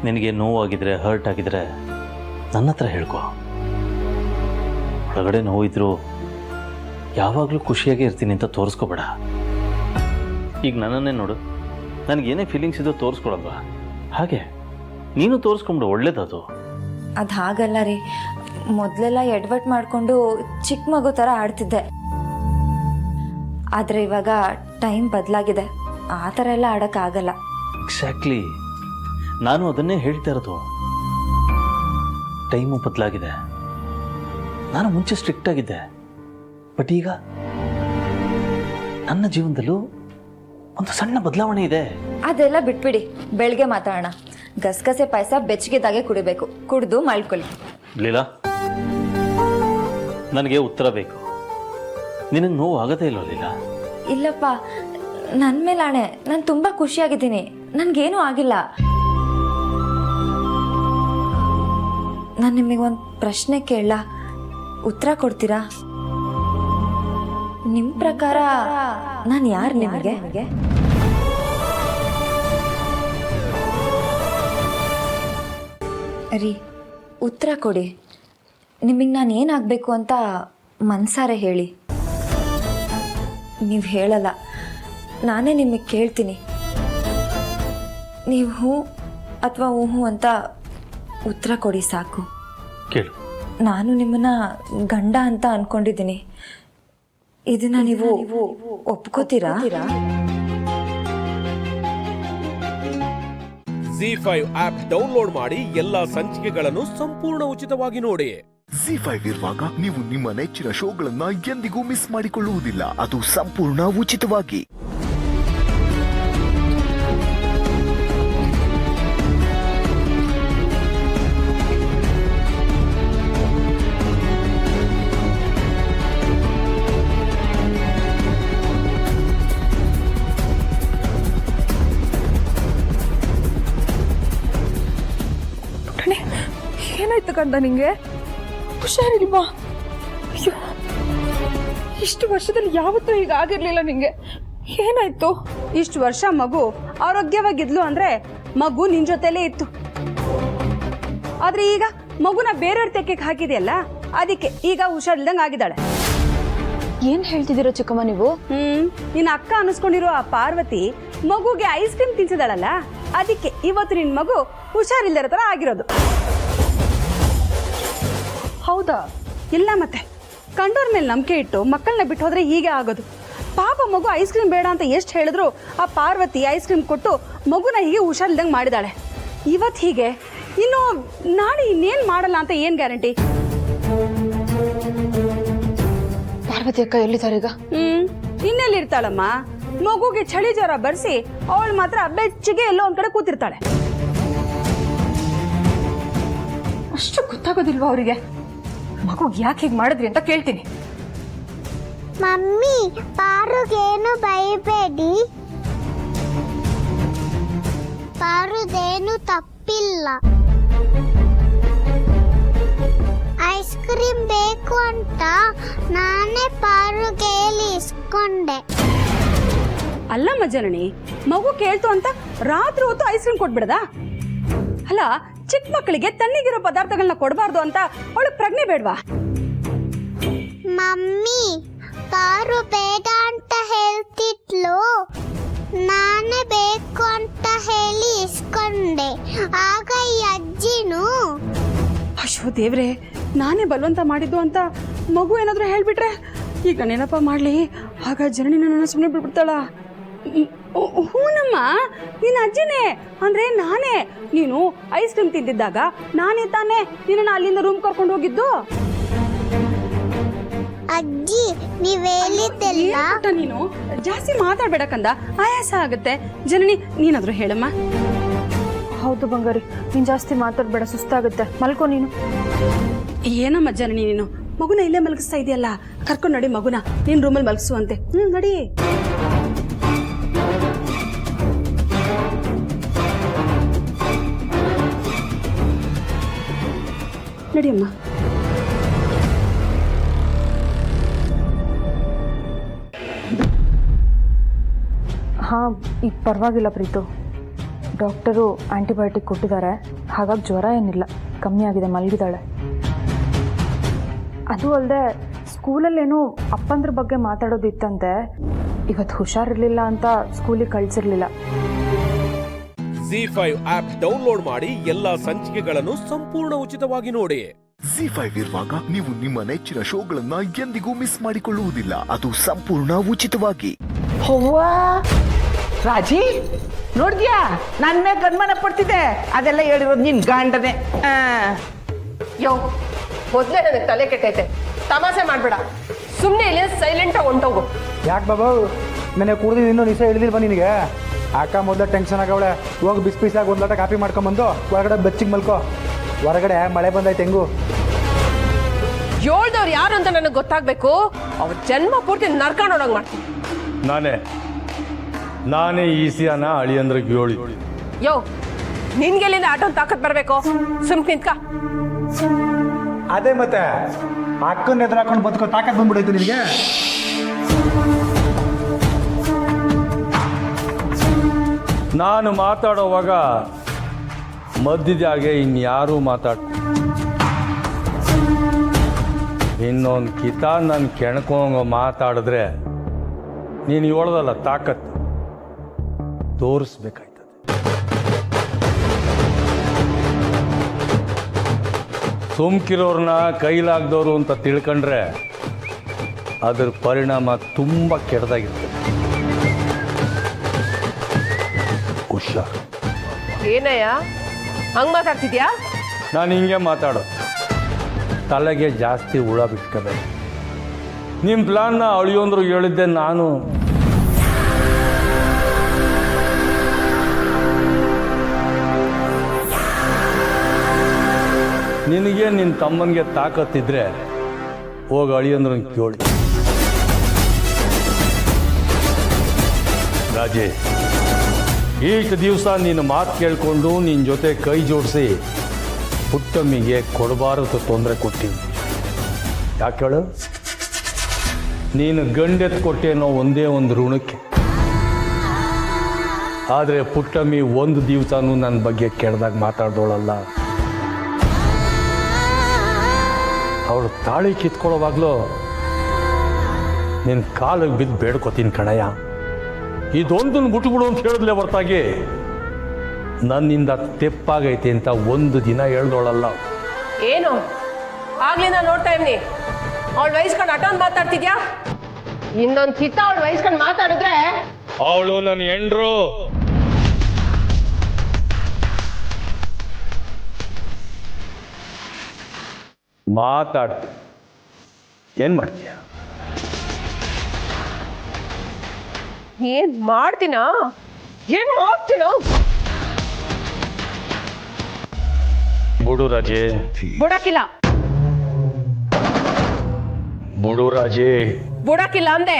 ನಿನಗೆ ನೋವಾಗಿದ್ರೆ, ಹರ್ಟ್ ಆಗಿದ್ರೆ ನನ್ನ ಹತ್ರ ಹೇಳ್ಕೊ. ಹೊರಗಡೆ ನೋವಿದ್ರು ಯಾವಾಗಲೂ ಖುಷಿಯಾಗೇ ಇರ್ತೀನಿ ಅಂತ ತೋರಿಸ್ಕೋಬೇಡ. ಈಗ ನನ್ನನ್ನೇ ನೋಡು, ನನಗೇನೇ ಫೀಲಿಂಗ್ಸ್ ಇದೋ ತೋರಿಸ್ಕೊಳಲ್ವಾ? ಹಾಗೆ ನೀನು ತೋರಿಸ್ಕೊಂಬಿಡು, ಒಳ್ಳೇದದು. ಅದು ಹಾಗಲ್ಲ ರೀ. ಮೊದಲೆಲ್ಲ ಎಡ್ವರ್ಟ್ ಮಾಡಿಕೊಂಡು ಚಿಕ್ಕ ಮಗು ಥರ ಆಡ್ತಿದ್ದೆ. ಆದರೆ ಇವಾಗ ಟೈಮ್ ಬದಲಾಗಿದೆ, ಆ ಥರ ಎಲ್ಲ ಆಡೋಕ್ಕಾಗಲ್ಲ. ಎಕ್ಸಾಕ್ಟ್ಲಿ, ನಾನು ಅದನ್ನೇ ಹೇಳ್ತಾ ಇರೋದು. ಟೈಮು ಬದಲಾಗಿದೆ. ನಾನು ಮುಂಚೆ ಸ್ಟ್ರಿಕ್ಟ್ ಆಗಿದ್ದೆ, ಬಟ್ ಈಗ ನನ್ನ ಜೀವನದಲ್ಲೂ ಒಂದು ಸಣ್ಣ ಬದಲಾವಣೆ ಇದೆ. ಅದೆಲ್ಲ ಬಿಟ್ಬಿಡಿ, ಬೆಳಗ್ಗೆ ಮಾತಾಡೋಣ. ಗಸಗಸೆ ಪಾಯಸ ಬೆಚ್ಚಗಿದಾಗೆ ಕುಡಿಬೇಕು, ಕುಡಿದು ಮಲ್ಕೊಳ್ಳಿ. ಲೀಲಾ, ನನಗೆ ಉತ್ತರ ಬೇಕು. ನಿನಗೆ ನೋವು ಆಗದೇ ಇಲ್ವ ಲೀಲಾ? ಇಲ್ಲಪ್ಪ, ನನ್ನ ಮೇಲೆ ಆಣೆ, ನಾನು ತುಂಬ ಖುಷಿಯಾಗಿದ್ದೀನಿ, ನನಗೇನೂ ಆಗಿಲ್ಲ. ನಾನು ನಿಮಗೆ ಒಂದು ಪ್ರಶ್ನೆ ಕೇಳಲ್ಲ, ಉತ್ತರ ಕೊಡ್ತೀರಾ? ನಿಮ್ಮ ಪ್ರಕಾರ ನಾನು ಯಾರು ನಿಮಗೆ? ರೀ, ಉತ್ತರ ಕೊಡಿ. ನಿಮಗೆ ನಾನು ಏನಾಗಬೇಕು ಅಂತ ಮನಸಾರೆ ಹೇಳಿ. ನೀವು ಹೇಳಲ್ಲ, ನಾನೇ ನಿಮಗೆ ಕೇಳ್ತೀನಿ. ನೀವು ಹ್ಞೂ ಅಥವಾ ಹ್ಞೂ ಅಂತ ಉತ್ತರ ಕೊಡಿ ಸಾಕು. ಕೇಳು. ನಾನು ನಿಮ್ಮನ್ನ ಗಂಡ ಅಂತ ಅನ್ಕೊಂಡಿದ್ದೀನಿ. ಇದನ್ನ ನೀವು ಒಪ್ಕೋತೀರಾ? ಜಿ5 ಆಪ್ ಡೌನ್ಲೋಡ್ ಮಾಡಿ ಎಲ್ಲಾ ಸಂಚಿಕೆಗಳನ್ನು ಸಂಪೂರ್ಣ ಉಚಿತವಾಗಿ ನೋಡಿ. ಜಿ5 ಇರುವಾಗ ನೀವು ನಿಮ್ಮ ನೆಚ್ಚಿನ ಶೋಗಳನ್ನ ಎಂದಿಗೂ ಮಿಸ್ ಮಾಡಿಕೊಳ್ಳುವುದಿಲ್ಲ. ಅದು ಸಂಪೂರ್ಣ ಉಚಿತವಾಗಿ. ಏನಾಯ್ತು ಕಂದ ನಿಂಗೆ? ಹುಷಾರಿಲ್ವಾ? ಅಯ್ಯೋ, ಇಷ್ಟು ವರ್ಷದಲ್ಲಿ ಯಾವತ್ತೂ ಈಗ ಆಗಿರ್ಲಿಲ್ಲ ನಿಂಗೆ. ಏನಾಯ್ತು? ಇಷ್ಟು ವರ್ಷ ಮಗು ಆರೋಗ್ಯವಾಗಿದ್ಲು ಅಂದ್ರೆ ಮಗು ನಿನ್ ಜೊತೆಲೇ ಇತ್ತು. ಆದ್ರೆ ಈಗ ಮಗುನ ಬೇರೆಯವ್ರ ತೆಕ್ಕೆಗೆ ಹಾಕಿದೆಯಲ್ಲ, ಅದಕ್ಕೆ ಈಗ ಹುಷಾರಿಲ್ದಂಗೆ ಆಗಿದ್ದಾಳೆ. ಏನ್ ಹೇಳ್ತಿದ್ದೀರೋ ಚಿಕ್ಕಮ್ಮ ನೀವು? ನಿನ್ನ ಅಕ್ಕ ಅನಿಸ್ಕೊಂಡಿರೋ ಆ ಪಾರ್ವತಿ ಮಗುಗೆ ಐಸ್ ಕ್ರೀಮ್ ತಿನ್ಸಿದಾಳಲ್ಲ, ಅದಕ್ಕೆ ಇವತ್ತು ನಿನ್ ಮಗು ಹುಷಾರಿಲ್ದಿರೋ ತರ ಆಗಿರೋದು. ಹೌದಾ? ಇಲ್ಲ ಮತ್ತೆ, ಕಂಡೋರ್ ಮೇಲೆ ನಂಬಿಕೆ ಇಟ್ಟು ಮಕ್ಕಳನ್ನ ಬಿಟ್ಟು ಹೋದ್ರೆ ಹೀಗೆ ಆಗೋದು. ಪಾಪ ಮಗು ಐಸ್ ಕ್ರೀಮ್ ಬೇಡ ಅಂತ ಎಷ್ಟು ಹೇಳಿದ್ರು ಆ ಪಾರ್ವತಿ ಐಸ್ ಕ್ರೀಮ್ ಕೊಟ್ಟು ಮಗುನ ಹೀಗೆ ಹುಷಾರಿಲ್ದಂಗೆ ಮಾಡಿದಾಳೆ. ಇವತ್ತು ಹೀಗೆ, ಇನ್ನು ನಾಳೆ ಇನ್ನೇನು ಮಾಡಲ್ಲ ಅಂತ ಏನು ಗ್ಯಾರಂಟಿ? ಪಾರ್ವತಿ ಅಕ್ಕ ಎಲ್ಲಿದ್ದಾರೆ ಈಗ? ಇನ್ನೆಲ್ಲಿರ್ತಾಳಮ್ಮ? ಮಗುಗೆ ಚಳಿ ಜ್ವರ ಬರ್ಸಿ ಅವಳು ಮಾತ್ರ ಬೆಚ್ಚಿಗೆ ಎಲ್ಲೋ ಒಂದ್ ಕಡೆ ಕೂತಿರ್ತಾಳೆ. ಅಷ್ಟು ಗೊತ್ತಾಗೋದಿಲ್ವಾ ಅವರಿಗೆ? ಮಗುಗೆ ಯಾಕೆ ಹೀಗೆ ಮಾಡಿದ್ರಿ ಅಂತ ಕೇಳ್ತೀನಿ. ಮಮ್ಮಿ, ಪಾರುಗೇನು ಬೈಬೇಡಿ. ಪಾರುದೇನು ತಪ್ಪಿಲ್ಲ. ಐಸ್ ಕ್ರೀಮ್ ಬೇಕು ಅಂತ ನಾನೇ ಪಾರುಗೆ ಇಸ್ಕೊಂಡೆ. ಅಲ್ಲಮ್ಮ ಜನನಿ, ಮಗು ಕೇಳ್ತು ಅಂತ ರಾತ್ರಿ ಹೊತ್ತು ಐಸ್ ಕ್ರೀಮ್ ಕೊಟ್ಬಿಡದ? ಅಲ್ಲ, ಚಿಕ್ಕ ಮಕ್ಕಳಿಗೆ ತಣ್ಣಗಿರೋ ಪದಾರ್ಥಗಳನ್ನ ಕೊಡಬಾರ್ದು ಅಂತ ಅವಳು ಪ್ರಜ್ಞೆ ಬೇಡ್ವಾ? ಮಮ್ಮಿ, ಪಾರು ಬೇಡ ಅಂತ ಹೇಳ್ತಿದ್ಲು. ನಾನೇ ಬೇಕು ಅಂತ ಹೇಳಿ ಇಸ್ಕೊಂಡೆ. ಆಗ ಈ ಅಜ್ಜಿನು ಅಯ್ಯೋ ದೇವ್ರೆ, ನಾನೇ ಬಲವಂತ ಮಾಡಿದ್ದು ಅಂತ ಮಗು ಏನಾದ್ರೂ ಹೇಳ್ಬಿಟ್ರೆ ಈಗ ನೆನಪ ಮಾಡ್ಲಿ, ಆಗ ಜನನಿ ನನ್ನ ಸುಮ್ಮನೆ ಬಿಟ್ಬಿಡ್ತಾಳ. ಹೂನಮ್ಮ, ನಿನ್ನ ಅಜ್ಜಿನೇ ಅಂದ್ರೆ ನಾನೇ. ನೀನು ಐಸ್ ಕ್ರೀಮ್ ತಿಂದಿದ್ದಾಗ ನಾನೇ ತಾನೇ ನಿನ್ನ ಅಲ್ಲಿಂದ ರೂಮ್ ಕರ್ಕೊಂಡು ಹೋಗಿದ್ದು. ಅಜ್ಜಿ, ನೀವ್ ಹೇಳಿದ್ದೆಲ್ಲ ನೀನು ಜಾಸ್ತಿ ಮಾತಾಡ್ಬೇಡಕ್ಕಂದ, ಆಯಾಸ ಆಗುತ್ತೆ. ಜನನಿ, ನೀನಾದ್ರೂ ಹೇಳಮ್ಮ. ಹೌದು ಬಂಗಾರಿ, ನೀನು ಜಾಸ್ತಿ ಮಾತಾಡಬೇಡ, ಸುಸ್ತಾಗುತ್ತೆ. ಮಲ್ಕೋ ನೀನು. ಏನಮ್ಮ ಜನನಿ, ನೀನು ಮಗುನ ಇಲ್ಲೇ ಮಲಗಿಸ್ತಾ ಇದೆಯಲ್ಲ, ಕರ್ಕೊಂಡು ನಡಿ ಮಗುನ ನೀನ್ ರೂಮಲ್ಲಿ ಮಲಗಿಸುವಂತೆ. ನಡಿ. ನಡಿಯಮ್ಮ. ಹಾಂ, ಈಗ ಪರವಾಗಿಲ್ಲ ಪ್ರೀತು. ಡಾಕ್ಟರು ಆ್ಯಂಟಿಬಯೋಟಿಕ್ ಕೊಟ್ಟಿದ್ದಾರೆ, ಹಾಗಾಗಿ ಜ್ವರ ಏನಿಲ್ಲ, ಕಮ್ಮಿ ಆಗಿದೆ, ಮಲಗಿದ್ದಾಳೆ. ಅದು ಅಲ್ಲದೆ ಸ್ಕೂಲಲ್ಲೇನೋ ಅಪ್ಪಂದ್ರ ಬಗ್ಗೆ ಮಾತಾಡೋದಿತ್ತಂತೆ. ಇವತ್ತು ಹುಷಾರಿರಲಿಲ್ಲ ಅಂತ ಸ್ಕೂಲಿಗೆ ಕಳಿಸಿರ್ಲಿಲ್ಲ. Z5 ಆಪ್ ಡೌನ್ಲೋಡ್ ಮಾಡಿ ಎಲ್ಲಾ ಸಂಚಿಕೆಗಳನ್ನು ಸಂಪೂರ್ಣ ಉಚಿತವಾಗಿ ನೋಡಿ. Z5 ಇರುವಾಗ ನೀವು ನಿಮ್ಮ ನೆಚ್ಚಿನ ಶೋಗಳನ್ನ ಎಂದಿಗೂ ಮಿಸ್ ಮಾಡಿಕೊಳ್ಳುವುದಿಲ್ಲ. ಅದು ಸಂಪೂರ್ಣ ಉಚಿತವಾಗಿ. ರಾಜಿ, ನೋಡ್ದ್ಯಾ ನನ್ನ ಮೇಲೆ ಅನುಮಾನ ಪಡ್ತಿದ್ದೆ. ಅದೆಲ್ಲ ಹೇಳಿರೋದು ನಿನ್ ಗಂಡನೆ. ಯೋ, ಮೊದಲೇ ನನಗೆ ತಲೆ ಕೆಟ್ಟೈತೆ. ತಮಾಷೆ ಮಾಡ್ಬೇಡ, ಸುಮ್ಮನೆ ಇಲ್ಲಿ ಸೈಲೆಂಟಾಗಿ ಹೊಂಟೋಗು. ಯಾಕೆ ಬಾಬು, ನನಗೆ ಕುಡ್ದು ಇನ್ನೂ ನಿಸ ಹಿಡಿದಿಲ್ವ ನಿನಗೆ? ಅಕ್ಕ ಮೊದಲ ಟೆನ್ಷನ್ ಆಗವಳೆ. ಹೋಗಿ ಬಿಸಿ ಬಿಸಿಯಾಗಿ ಒಂದು ಲೋಟ ಕಾಫಿ ಮಾಡ್ಕೊಂಬಂದು ಹೊರಗಡೆ ಬೆಚ್ಚಿಗೆ ಮಲ್ಕೋ. ಹೊರಗಡೆ ಮಳೆ ಬಂದೈತೆ ಹೆಂಗು. ಹೇಳ್ದವ್ರು ಯಾರು ಅಂತ ನನಗೆ ಗೊತ್ತಾಗಬೇಕು. ಅವ್ರ ಜನ್ಮ ಪೂರ್ತಿ ನರ್ಕೊಂಡೋಡಂಗೆ ಮಾಡ್ತೀನಿ. ನಾನೇ ಈಸಿಯಾನ ಅಳಿಯಂದ್ರಿಗೆ ಹೇಳಿ. ಯೋ, ನಿನ್ಗೆಲ್ಲಿಂದ ಆಟೋನ್ ತಾಕತ್ ಬರಬೇಕು? ಸುಮ್ ನಿಂತ್ಕ. ಅದೇ ಮತ್ತೆ ಅಕ್ಕನ ಎದುರು ಹಾಕೊಂಡು ಬದುಕೋ ತಾಕತ್ ಬಂದ್ಬಿಡೈತು ನಿನಗೆ. ನಾನು ಮಾತಾಡೋವಾಗ ಮಧ್ಯದಾಗೆ ಇನ್ಯಾರೂ ಇನ್ನೊಂದು ಕಿತ ನಾನು ಕೆಣ್ಕೊಂಗ ಮಾತಾಡಿದ್ರೆ ನೀನು ಹೇಳೋದಲ್ಲ, ತಾಕತ್ತು ತೋರಿಸ್ಬೇಕಾಯ್ತದೆ. ಸುಮ್ಕಿರೋರ್ನ ಕೈಲಾಗ್ದವರು ಅಂತ ತಿಳ್ಕೊಂಡ್ರೆ ಅದ್ರ ಪರಿಣಾಮ ತುಂಬ ಕೆಟ್ಟದಾಗಿರ್ತದೆ. ಹುಷಾರ್. ಏನಯ್ಯ ಹಂಗ್ ಮಾತಾಡ್ತಿದ್ಯಾ? ನಾನು ಹಿಂಗೆ ಮಾತಾಡೋ, ತಲೆಗೆ ಜಾಸ್ತಿ ಹುಳ ಬಿಟ್ಕೋಬೇಕು. ನಿಮ್ಮ ಪ್ಲಾನ್ನ ಅಳಿಯೋಂದ್ರು ಹೇಳಿದ್ದೆ ನಾನು. ನಿನಗೆ ನಿನ್ನ ತಮ್ಮನಿಗೆ ತಾಕತ್ತಿದ್ರೆ ಹೋಗಿ ಅಳಿಯಂದ್ರೆ ಕೇಳಿ. ರಾಜೇ, ಈಷ್ಟು ದಿವಸ ನೀನು ಮಾತು ಕೇಳಿಕೊಂಡು ನಿನ್ನ ಜೊತೆ ಕೈ ಜೋಡಿಸಿ ಪುಟ್ಟಮ್ಮಿಗೆ ಕೊಡಬಾರದು ತೊಂದರೆ ಕೊಟ್ಟಿವಿ. ಯಾಕೆ ಹೇಳು? ನೀನು ಗಂಡೆತ್ತು ಕೊಟ್ಟೇನೋ ಒಂದೇ ಒಂದು ಋಣಕ್ಕೆ. ಆದರೆ ಪುಟ್ಟಮ್ಮಿ ಒಂದು ದಿವಸನೂ ನನ್ನ ಬಗ್ಗೆ ಕೆಡ್ದಾಗ ಮಾತಾಡ್ದೋಳಲ್ಲ. ಅವಳು ತಾಳಿ ಕಿತ್ಕೊಳ್ಳೋವಾಗಲೂ ನಿನ್ನ ಕಾಲಿಗೆ ಬಿದ್ದು ಬೇಡ್ಕೊತೀನಿ ಕಣಯ್ಯ, ಇದೊಂದನ್ನು ಬಿಟ್ಬಿಡು ಅಂತ ಹೇಳಿದ್ಲೆ ಹೊರತಾಗಿ ನನ್ನಿಂದ ತೆಪ್ಪಾಗೈತೆ ಅಂತ ಒಂದು ದಿನ ಹೇಳ್ದೋಳಲ್ಲ. ಏನು ಆಗ್ಲಿಂದ ನೋಡ್ತಾ ಇವ್ನಿ, ಅವಳು ವಯಸ್ಕೊಂಡು ಅಟೊಂದು ಮಾತಾಡ್ತಿದ್ಯಾ? ಇನ್ನೊಂದು ಕಿತ್ತ ಅವಳು ವಯಸ್ಕೊಂಡು ಮಾತಾಡಿದ್ರೆ ಅವಳು ನನ್ನ ಹೆಂಡ್ರು. ಮಾತಾಡ್ತೀನಿ, ಏನು ಮಾಡ್ತೀಯ? ಏನ್ ಮಾಡ್ತೀನಾ ಏನ್ ಮಾಡ್ತೀನಾ ಬುಡು ರಾಜೇ, ಬುಡಕಿಲ್ಲ ಬುಡು ರಾಜೇ. ಬುಡಕಿಲ್ಲ ಅಂದೆ.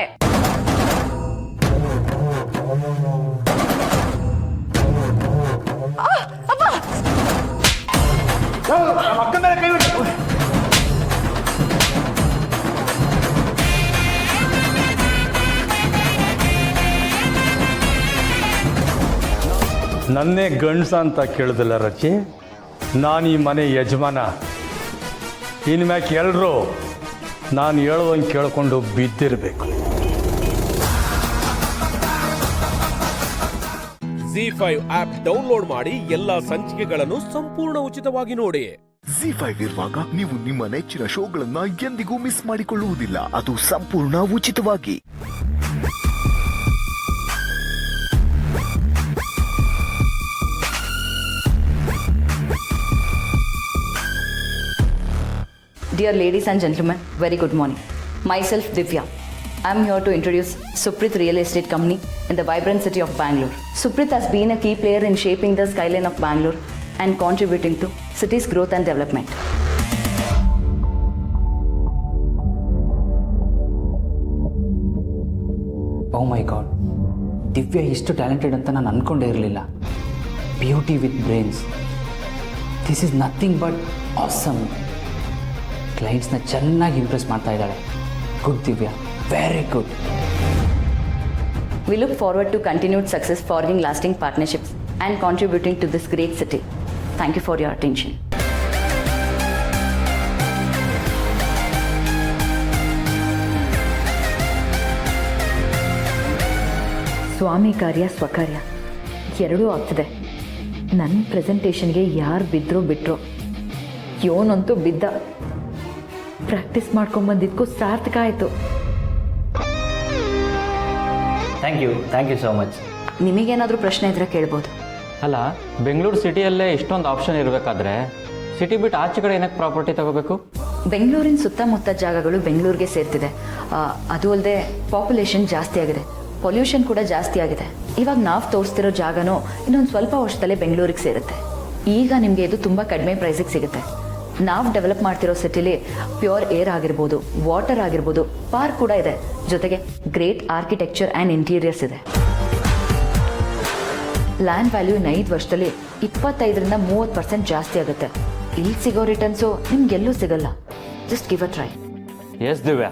ನನ್ನೇ ಗಂಡ್ಸ ಅಂತ ಕೇಳಿದಿಲ್ಲ ರಚಿ. ನಾನು ಈ ಮನೆ ಯಜಮಾನ. ಇನ್ಮ್ಯಾಕೆ ಎಲ್ಲರೂ ನಾನು ಹೇಳೋದಂಗೆ ಕೇಳ್ಕೊಂಡು ಬಿದ್ದಿರಬೇಕು. ZEE5 ಆಪ್ ಡೌನ್ಲೋಡ್ ಮಾಡಿ ಎಲ್ಲಾ ಸಂಚಿಕೆಗಳನ್ನು ಸಂಪೂರ್ಣ ಉಚಿತವಾಗಿ ನೋಡಿ. ZEE5 ಇರುವಾಗ ನೀವು ನಿಮ್ಮ ನೆಚ್ಚಿನ ಶೋಗಳನ್ನ ಎಂದಿಗೂ ಮಿಸ್ ಮಾಡಿಕೊಳ್ಳುವುದಿಲ್ಲ. ಅದು ಸಂಪೂರ್ಣ ಉಚಿತವಾಗಿ. Dear ladies and gentlemen, very good morning. Myself Divya. I am here to introduce Suprit Real Estate Company in the vibrant city of Bangalore. Suprit has been a key player in shaping the skyline of Bangalore and contributing to city's growth and development. Oh my god, Divya ಇಷ್ಟು talented ಅಂತ ನಾನು ಅಂದ್ಕೊಂಡೇ ಇರಲಿಲ್ಲ. Beauty with brains, this is nothing but awesome. ಕ್ಲೈಂಟ್ಸ್ನ ಚೆನ್ನಾಗಿ impress ಮಾಡ್ತಾ ಇದ್ದಾಳೆ. Good Divya, very good. We look forward to continued success, forging lasting partnerships and contributing to this great city. Thank you for your attention. ಸ್ವಾಮಿ ಕಾರ್ಯ ಸ್ವಕಾರ್ಯ ಎರಡೂ ಆಗ್ತಿದೆ. ನನ್ನ ಪ್ರೆಸೆಂಟೇಷನ್ಗೆ ಯಾರು ಬಿದ್ದರೂ ಬಿಟ್ಟರು, ಯೋನಂತೂ ಬಿದ್ದ. ಪ್ರಾಕ್ಟೀಸ್ ಮಾಡ್ಕೊಂಬಂದಿದ್ದಕ್ಕೂ ಸಾರ್ಥಕ ಆಯಿತು. Thank you so much. ನಿಮಗೇನಾದರೂ ಪ್ರಶ್ನೆ ಇದ್ರೆ ಕೇಳ್ಬೋದು. ಅಲ್ಲ, ಬೆಂಗಳೂರು ಸಿಟಿಯಲ್ಲೇ ಇಷ್ಟೊಂದು ಆಪ್ಷನ್ ಇರಬೇಕಾದ್ರೆ ಸಿಟಿ ಬಿಟ್ಟು ಆಚೆ ಕಡೆ ಏನಕ್ಕೆ ಪ್ರಾಪರ್ಟಿ ತಗೋಬೇಕು? ಬೆಂಗಳೂರಿನ ಸುತ್ತಮುತ್ತ ಜಾಗಗಳು ಬೆಂಗಳೂರಿಗೆ ಸೇರ್ತಿದೆ. ಅದು ಅಲ್ಲದೆ ಪಾಪ್ಯುಲೇಷನ್ ಜಾಸ್ತಿ ಆಗಿದೆ, ಪೊಲ್ಯೂಷನ್ ಕೂಡ ಜಾಸ್ತಿ ಆಗಿದೆ. ಇವಾಗ ನಾವು ತೋರಿಸ್ತಿರೋ ಜಾಗನೂ ಇನ್ನೊಂದು ಸ್ವಲ್ಪ ವರ್ಷದಲ್ಲೇ ಬೆಂಗಳೂರಿಗೆ ಸೇರುತ್ತೆ. ಈಗ ನಿಮಗೆ ಇದು ತುಂಬ ಕಡಿಮೆ ಪ್ರೈಸಿಗೆ ಸಿಗುತ್ತೆ. ನಾವು ಡೆವಲಪ್ ಮಾಡ್ತಿರೋ ಸಿಟಿಲಿ ಪ್ಯೂರ್ ಏರ್ ಆಗಿರ್ಬೋದು, ವಾಟರ್ ಆಗಿರ್ಬೋದು, ಪಾರ್ಕ್ ಕೂಡ ಇದೆ. ಜೊತೆಗೆ ಗ್ರೇಟ್ ಆರ್ಕಿಟೆಕ್ಚರ್ ಆ್ಯಂಡ್ ಇಂಟೀರಿಯರ್ಸ್ ಇದೆ. ಲ್ಯಾಂಡ್ ವ್ಯಾಲ್ಯೂ 5 ವರ್ಷದಲ್ಲಿ 25% ಜಾಸ್ತಿ ಆಗುತ್ತೆ. ಇಲ್ಲಿ ಸಿಗೋ ರಿಟರ್ನ್ಸು ನಿಮ್ಗೆಲ್ಲೂ ಸಿಗಲ್ಲ. Just give a try. Yes Divya,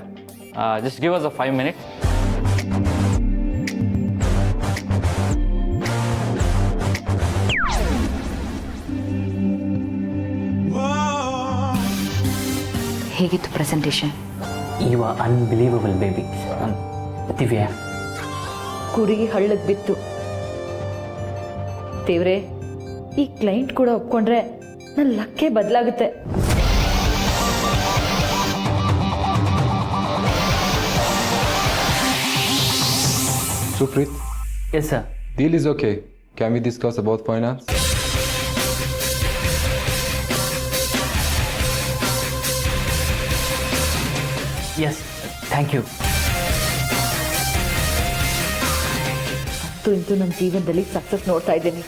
just give us a 5 minutes. ಹೇಗಿತ್ತು presentation? You are unbelievable baby. Divya, ಕುರಿ ಹಳ್ಳಕ್ಕೆ ಬಿತ್ತು. ದೇವ್ರೆ, ಈ ಕ್ಲೈಂಟ್ ಕೂಡ ಒಪ್ಕೊಂಡ್ರೆ ನನ್ನ ಲಕ್ಕೇ ಬದಲಾಗುತ್ತೆ. Suprit? Yes, sir. Deal is okay. Can we discuss about finance? Yes, thank you. ಅಂತೂ ನನ್ನ ಜೀವನದಲ್ಲಿ ಸಕ್ಸಸ್ ನೋಡ್ತಾ ಇದ್ದೀನಿ.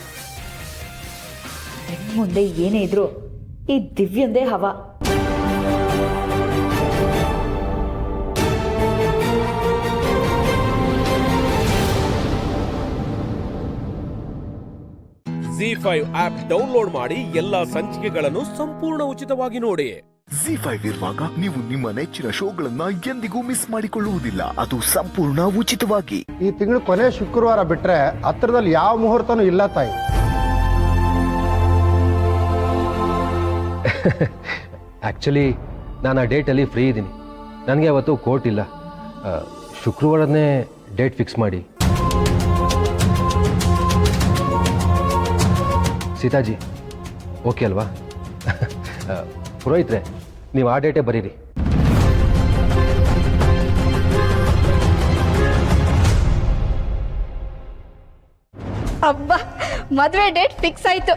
ಮುಂದೆ ಏನೇ ಇದ್ರು ಈ ದಿವ್ಯಂದೇ ಹವಾ. ZEE5 ಆಪ್ ಡೌನ್ಲೋಡ್ ಮಾಡಿ ಎಲ್ಲಾ ಸಂಚಿಕೆಗಳನ್ನು ಸಂಪೂರ್ಣ ಉಚಿತವಾಗಿ ನೋಡಿ. ZEE5 ಇರುವಾಗ ನೀವು ನಿಮ್ಮ ನೆಚ್ಚಿನ ಶೋಗಳನ್ನ ಎಂದಿಗೂ ಮಿಸ್ ಮಾಡಿಕೊಳ್ಳುವುದಿಲ್ಲ. ಅದು ಸಂಪೂರ್ಣ ಉಚಿತವಾಗಿ. ಈ ತಿಂಗಳು ಕೊನೆ ಶುಕ್ರವಾರ ಬಿಟ್ರೆ ಹತ್ರದಲ್ಲಿ ಯಾವ ಮುಹೂರ್ತನೂ ಇಲ್ಲ ತಾಯಿ. ಆ್ಯಕ್ಚುಲಿ ನಾನು ಆ ಡೇಟಲ್ಲಿ ಫ್ರೀ ಇದ್ದೀನಿ. ನನಗೆ ಅವತ್ತು ಕೋರ್ಟ್ ಇಲ್ಲ. ಶುಕ್ರವಾರನೇ ಡೇಟ್ ಫಿಕ್ಸ್ ಮಾಡಿ. ಸೀತಾಜಿ ಓಕೆ ಅಲ್ವಾ? ಪುರೋಹಿತ್ರೆ, ನೀವು ಆ ಡೇಟೇ ಬರೀರಿ. ಅಬ್ಬಾ, ಮದುವೆ ಡೇಟ್ ಫಿಕ್ಸ್ ಆಯ್ತು.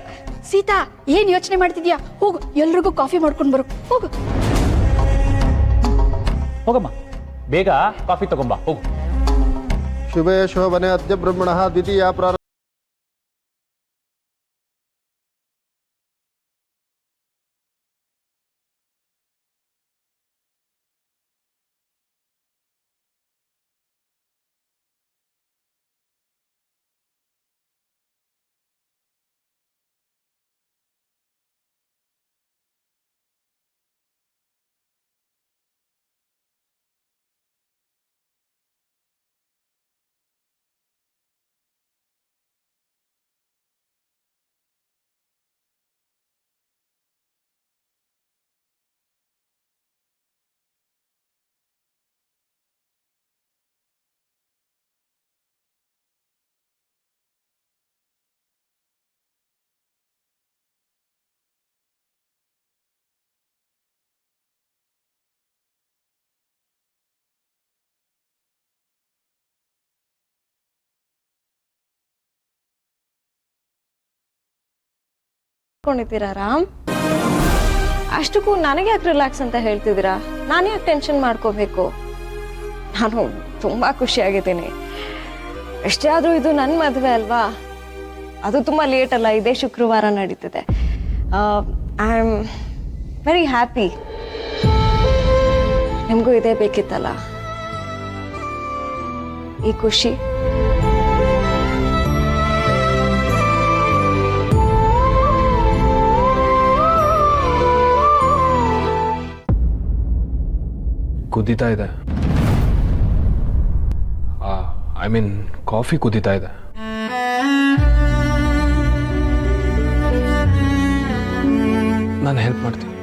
ಸೀತಾ, ಏನ್ ಯೋಚನೆ ಮಾಡ್ತಿದ್ಯಾ? ಹೋಗು, ಎಲ್ರಿಗೂ ಕಾಫಿ ಮಾಡ್ಕೊಂಡು ಬರು. ಹೋಗು ಹೋಗಮ್ಮ, ಬೇಗ ಕಾಫಿ ತಗೊಂಬ. ಹೋಗು. ಶುಭೇ ಶೋಭನೆ ಅದ್ಯ ಬ್ರಹ್ಮಣಃ ದ್ವಿತೀಯ ಪ್ರಾರಂಭ. ಕೊಂಡಿದ್ದೀರಾ ರಾಮ್? ಅಷ್ಟಕ್ಕೂ ನನಗೆ ಯಾಕೆ ರಿಲ್ಯಾಕ್ಸ್ ಅಂತ ಹೇಳ್ತಿದ್ದೀರಾ? ನಾನು ಯಾಕೆ ಟೆನ್ಷನ್ ಮಾಡ್ಕೋಬೇಕು? ನಾನು ತುಂಬಾ ಖುಷಿಯಾಗಿದ್ದೀನಿ. ಎಷ್ಟೇ ಆದರೂ ಇದು ನನ್ನ ಮದುವೆ ಅಲ್ವಾ? ಅದು ತುಂಬ ಲೇಟ್ ಅಲ್ಲ, ಇದೇ ಶುಕ್ರವಾರ ನಡೀತಿದೆ. I am very happy. ನಿಮಗೂ ಇದೇ ಬೇಕಿತ್ತಲ್ಲ, ಈ ಖುಷಿ. ಕುದೀತಾ ಇದೆ. ಐ ಮೀನ್ ಕಾಫಿ ಕುದೀತಾ ಇದೆ. ನಾನು ಹೆಲ್ಪ್ ಮಾಡ್ತೀನಿ.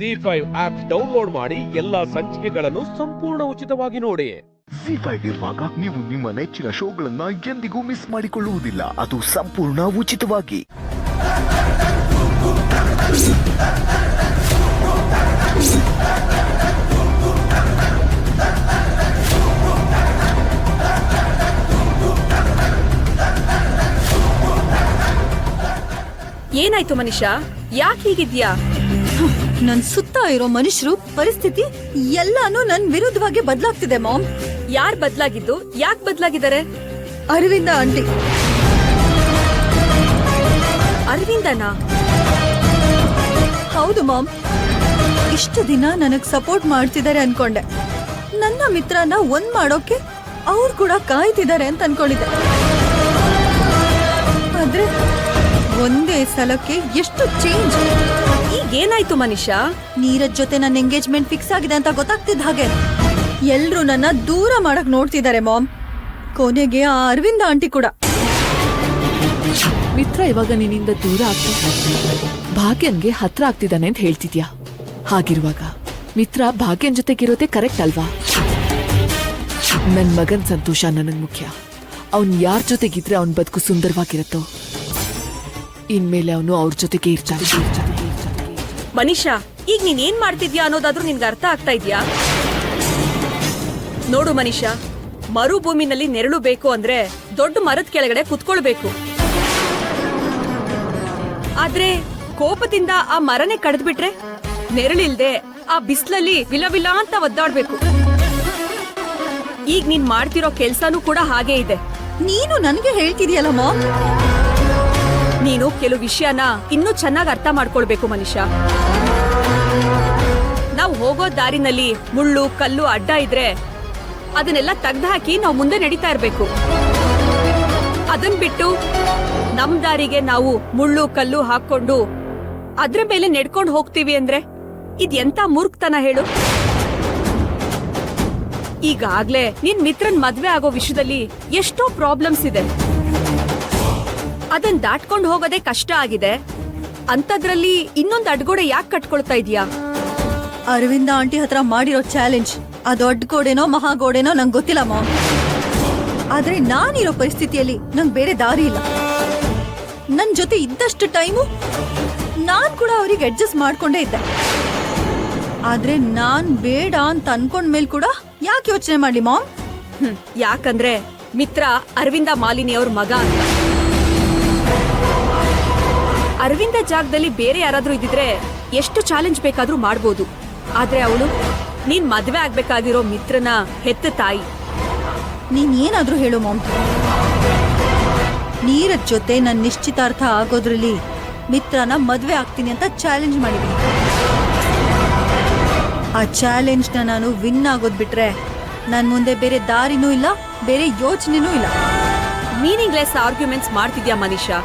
ZEE5 ಆಪ್ ಡೌನ್ಲೋಡ್ ಮಾಡಿ ಎಲ್ಲಾ ಸಂಚಿಕೆಗಳನ್ನು ಸಂಪೂರ್ಣ ಉಚಿತವಾಗಿ ನೋಡಿ. ZEE5 ಇರುವಾಗ ನೀವು ನಿಮ್ಮ ನೆಚ್ಚಿನ ಶೋಗಳನ್ನ ಎಂದಿಗೂ ಮಿಸ್ ಮಾಡಿಕೊಳ್ಳುವುದಿಲ್ಲ. ಅದು ಸಂಪೂರ್ಣ ಉಚಿತವಾಗಿ. ಏನಾಯ್ತು ಮನಿಷಾ? ಯಾಕೆ ಹೀಗಿದ್ಯಾ? ನನ್ ಸುತ್ತ ಇರೋ ಮನುಷ್ಯರು ಪರಿಸ್ಥಿತಿ ಎಲ್ಲಾನು ನನ್ ವಿರುದ್ಧವಾಗಿ ಬದಲಾಗ್ತಿದೆ ಮಾಮ್. ಯಾರ್ ಬದಲಾಗಿದ್ದು? ಯಾಕೆ ಬದಲಾಗಿದ್ದಾರೆ? ಅರವಿಂದ ಆಂಟಿ. ಅರವಿಂದನಾ? ಹೌದು ಮಾಮ್. ಇಷ್ಟು ದಿನ ನನಗ್ ಸಪೋರ್ಟ್ ಮಾಡ್ತಿದ್ದಾರೆ ಅನ್ಕೊಂಡೆ. ನನ್ನ ಮಿತ್ರನ ಒಂದ್ ಮಾಡೋಕೆ ಅವ್ರು ಕೂಡ ಕಾಯ್ತಿದ್ದಾರೆ ಅಂತ ಅನ್ಕೊಂಡಿದ್ದೆ. ಆದ್ರೆ ಒಂದೇ ಸಲಕ್ಕೆ ಎಷ್ಟು ಚೇಂಜ್. ಈಗೇನಾಯ್ತು ಮನಿಷಾ? ನೀರಜ್ ಜೊತೆ ನನ್ನ ಎಂಗೇಜ್ಮೆಂಟ್ ಫಿಕ್ಸ್ ಆಗಿದೆ ಅಂತ ಗೊತ್ತಾಗ್ತಿದ್ದ ಹಾಗೆ ಎಲ್ರು ನನ್ನ ದೂರ ಮಾಡಕ್ ನೋಡ್ತಿದ್ದಾರೆ ಮಾಮ್. ಕೊನೆಗೆ ಆ ಅರವಿಂದ ಆಂಟಿ ಕೂಡ. ಮಿತ್ರ ಇವಾಗ ನಿನ್ನಿಂದ ದೂರ ಆಗ್ತಾ ಭಾಗ್ಯನ್ಗೆ ಹತ್ರ ಆಗ್ತಿದ್ದಾನೆ ಅಂತ ಹೇಳ್ತಿದ್ಯಾ? ಹಾಗಿರುವಾಗ ಮಿತ್ರ ಭಾಗ್ಯನ್ ಜೊತೆಗಿರೋದೇ ಕರೆಕ್ಟ್ ಅಲ್ವಾ? ನನ್ ಮಗನ್ ಸಂತೋಷ ನನಗ್ ಮುಖ್ಯ. ಅವನ್ ಯಾರ ಜೊತೆಗಿದ್ರೆ ಅವನ್ ಬದುಕು ಸುಂದರವಾಗಿರತ್ತೋ ಇನ್ಮೇಲೆ ಅವನು ಅವ್ರ ಜೊತೆಗೆ ಇರ್ತಾನೆ. ಮನಿಷಾ, ಈಗ ನೀನ್ ಏನ್ ಮಾಡ್ತಿದ್ಯಾ ಅನ್ನೋದಾದ್ರೂ ನಿನ್ಗೆ ಅರ್ಥ ಆಗ್ತಾ ಇದ್ಯಾ? ನೋಡು ಮನಿಷಾ, ಮರುಭೂಮಿನಲ್ಲಿ ನೆರಳು ಬೇಕು ಅಂದ್ರೆ ದೊಡ್ಡ ಮರದ ಕೆಳಗಡೆ ಕುತ್ಕೊಳ್ಬೇಕು. ಆದ್ರೆ ಕೋಪದಿಂದ ಆ ಮರನೇ ಕಡ್ದ್ಬಿಟ್ರೆ ನೆರಳಿಲ್ದೆ ಆ ಬಿಸ್ಲಲ್ಲಿ ವಿಲವಿಲ ಅಂತ ಒದ್ದಾಡ್ಬೇಕು. ಈಗ ನೀನ್ ಮಾಡ್ತಿರೋ ಕೆಲ್ಸಾನು ಕೂಡ ಹಾಗೆ ಇದೆ. ನೀನು ನನ್ಗೆ ಹೇಳ್ತಿದ್ಯಲ್ಲ ಮಾಮ್. ನೀನು ಕೆಲವು ವಿಷಯನ ಇನ್ನೂ ಚೆನ್ನಾಗಿ ಅರ್ಥ ಮಾಡ್ಕೊಳ್ಬೇಕು ಮನಿಷಾ. ನಾವು ಹೋಗೋ ದಾರಿನಲ್ಲಿ ಮುಳ್ಳು ಕಲ್ಲು ಅಡ್ಡ ಇದ್ರೆ ಅದನ್ನೆಲ್ಲ ತೆಗ್ದುಹಾಕಿ ನಾವು ಮುಂದೆ ನಡೀತಾ ಇರ್ಬೇಕು. ಅದನ್ ಬಿಟ್ಟು ನಮ್ ದಾರಿಗೆ ನಾವು ಮುಳ್ಳು ಕಲ್ಲು ಹಾಕೊಂಡು ಅದ್ರ ಮೇಲೆ ನೆಡ್ಕೊಂಡು ಹೋಗ್ತೀವಿ ಅಂದ್ರೆ ಇದೆಂತ ಮೂರ್ಖತನ ಹೇಳು. ಈಗಾಗ್ಲೇ ನಿನ್ ಮಿತ್ರನ್ ಮದ್ವೆ ಆಗೋ ವಿಷಯದಲ್ಲಿ ಎಷ್ಟೋ ಪ್ರಾಬ್ಲಮ್ಸ್ ಇದೆ. ಅದನ್ ದಾಟ್ಕೊಂಡು ಹೋಗೋದೇ ಕಷ್ಟ ಆಗಿದೆ. ಅಂತದ್ರಲ್ಲಿ ಇನ್ನೊಂದು ಅಡ್ಗೋಡೆ ಯಾಕೆ ಕಟ್ಕೊಳ್ತಾ ಇದೀಯಾ? ಅರವಿಂದ ಆಂಟಿ ಹತ್ರ ಮಾಡಿರೋ ಚಾಲೆಂಜ್ ಅದು ಅಡ್ಗೋಡೆನೋ ಮಹಾಗೋಡೆನೋ ನಂಗೆ ಗೊತ್ತಿಲ್ಲ ಮಾಮ್. ಆದ್ರೆ ನಾನಿರೋ ಪರಿಸ್ಥಿತಿಯಲ್ಲಿ ನಂಗೆ ಬೇರೆ ದಾರಿ ಇಲ್ಲ. ನನ್ ಜೊತೆ ಇದ್ದಷ್ಟು ಟೈಮು ನಾನ್ ಕೂಡ ಅವ್ರಿಗೆ ಅಡ್ಜಸ್ಟ್ ಮಾಡ್ಕೊಂಡೇ ಇದ್ದೆ. ಆದ್ರೆ ನಾನ್ ಬೇಡ ಅಂತ ಅನ್ಕೊಂಡ್ಮೇಲೆ ಕೂಡ ಯಾಕೆ ಯೋಚನೆ ಮಾಡ್ಲಿ ಮಾಮ್? ಯಾಕಂದ್ರೆ ಮಿತ್ರ ಅರವಿಂದ ಮಾಲಿನಿ ಅವ್ರ ಮಗ ಅಂತ. ಅರವಿಂದ ಜಾಗದಲ್ಲಿ ಬೇರೆ ಯಾರಾದ್ರೂ ಇದ್ದಿದ್ರೆ ಎಷ್ಟು ಚಾಲೆಂಜ್ ಬೇಕಾದ್ರೂ ಮಾಡ್ಬೋದು. ಆದ್ರೆ ಅವಳು ನೀನ್ ಮದ್ವೆ ಆಗ್ಬೇಕಾಗಿರೋ ಮಿತ್ರನ ಹೆತ್ತ ತಾಯಿ. ನೀನ್ ಏನಾದ್ರೂ ಹೇಳು ಮಾಮ್. ನೀರಜ್ ಜೊತೆ ನನ್ ನಿಶ್ಚಿತಾರ್ಥ ಆಗೋದ್ರಲ್ಲಿ ಮಿತ್ರನ ಮದ್ವೆ ಆಗ್ತೀನಿ ಅಂತ ಚಾಲೆಂಜ್ ಮಾಡಿದ್ದೀನಿ. ಆ ಚಾಲೆಂಜ್ನ ನಾನು ವಿನ್ ಆಗೋದ್ ಬಿಟ್ರೆ ನನ್ ಮುಂದೆ ಬೇರೆ ದಾರಿನೂ ಇಲ್ಲ, ಬೇರೆ ಯೋಚನೆನೂ ಇಲ್ಲ. ಮೀನಿಂಗ್ಲೆಸ್ ಆರ್ಗ್ಯುಮೆಂಟ್ಸ್ ಮಾಡ್ತಿದ್ಯಾ ಮನೀಷಾ?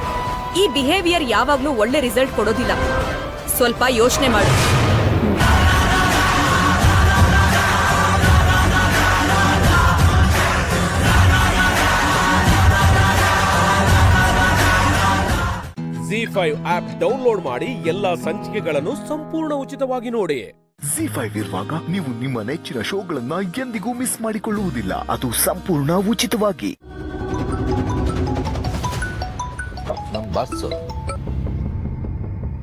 ಈ ಬಿಹೇವಿಯರ್ ಯಾವಾಗ್ಲೂ ಒಳ್ಳೆ ರಿಸಲ್ಟ್ ಕೊಡೋದಿಲ್ಲ. ಸ್ವಲ್ಪ ಯೋಚನೆ ಮಾಡು. ZEE5 ಆಪ್ ಡೌನ್ಲೋಡ್ ಮಾಡಿ ಎಲ್ಲಾ ಸಂಚಿಕೆಗಳನ್ನು ಸಂಪೂರ್ಣ ಉಚಿತವಾಗಿ ನೋಡಿ. ZEE5 ಇರುವಾಗ ನೀವು ನಿಮ್ಮ ನೆಚ್ಚಿನ ಶೋಗಳನ್ನ ಎಂದಿಗೂ ಮಿಸ್ ಮಾಡಿಕೊಳ್ಳುವುದಿಲ್ಲ. ಅದು ಸಂಪೂರ್ಣ ಉಚಿತವಾಗಿ. ನಮ್ ಬಾಸ್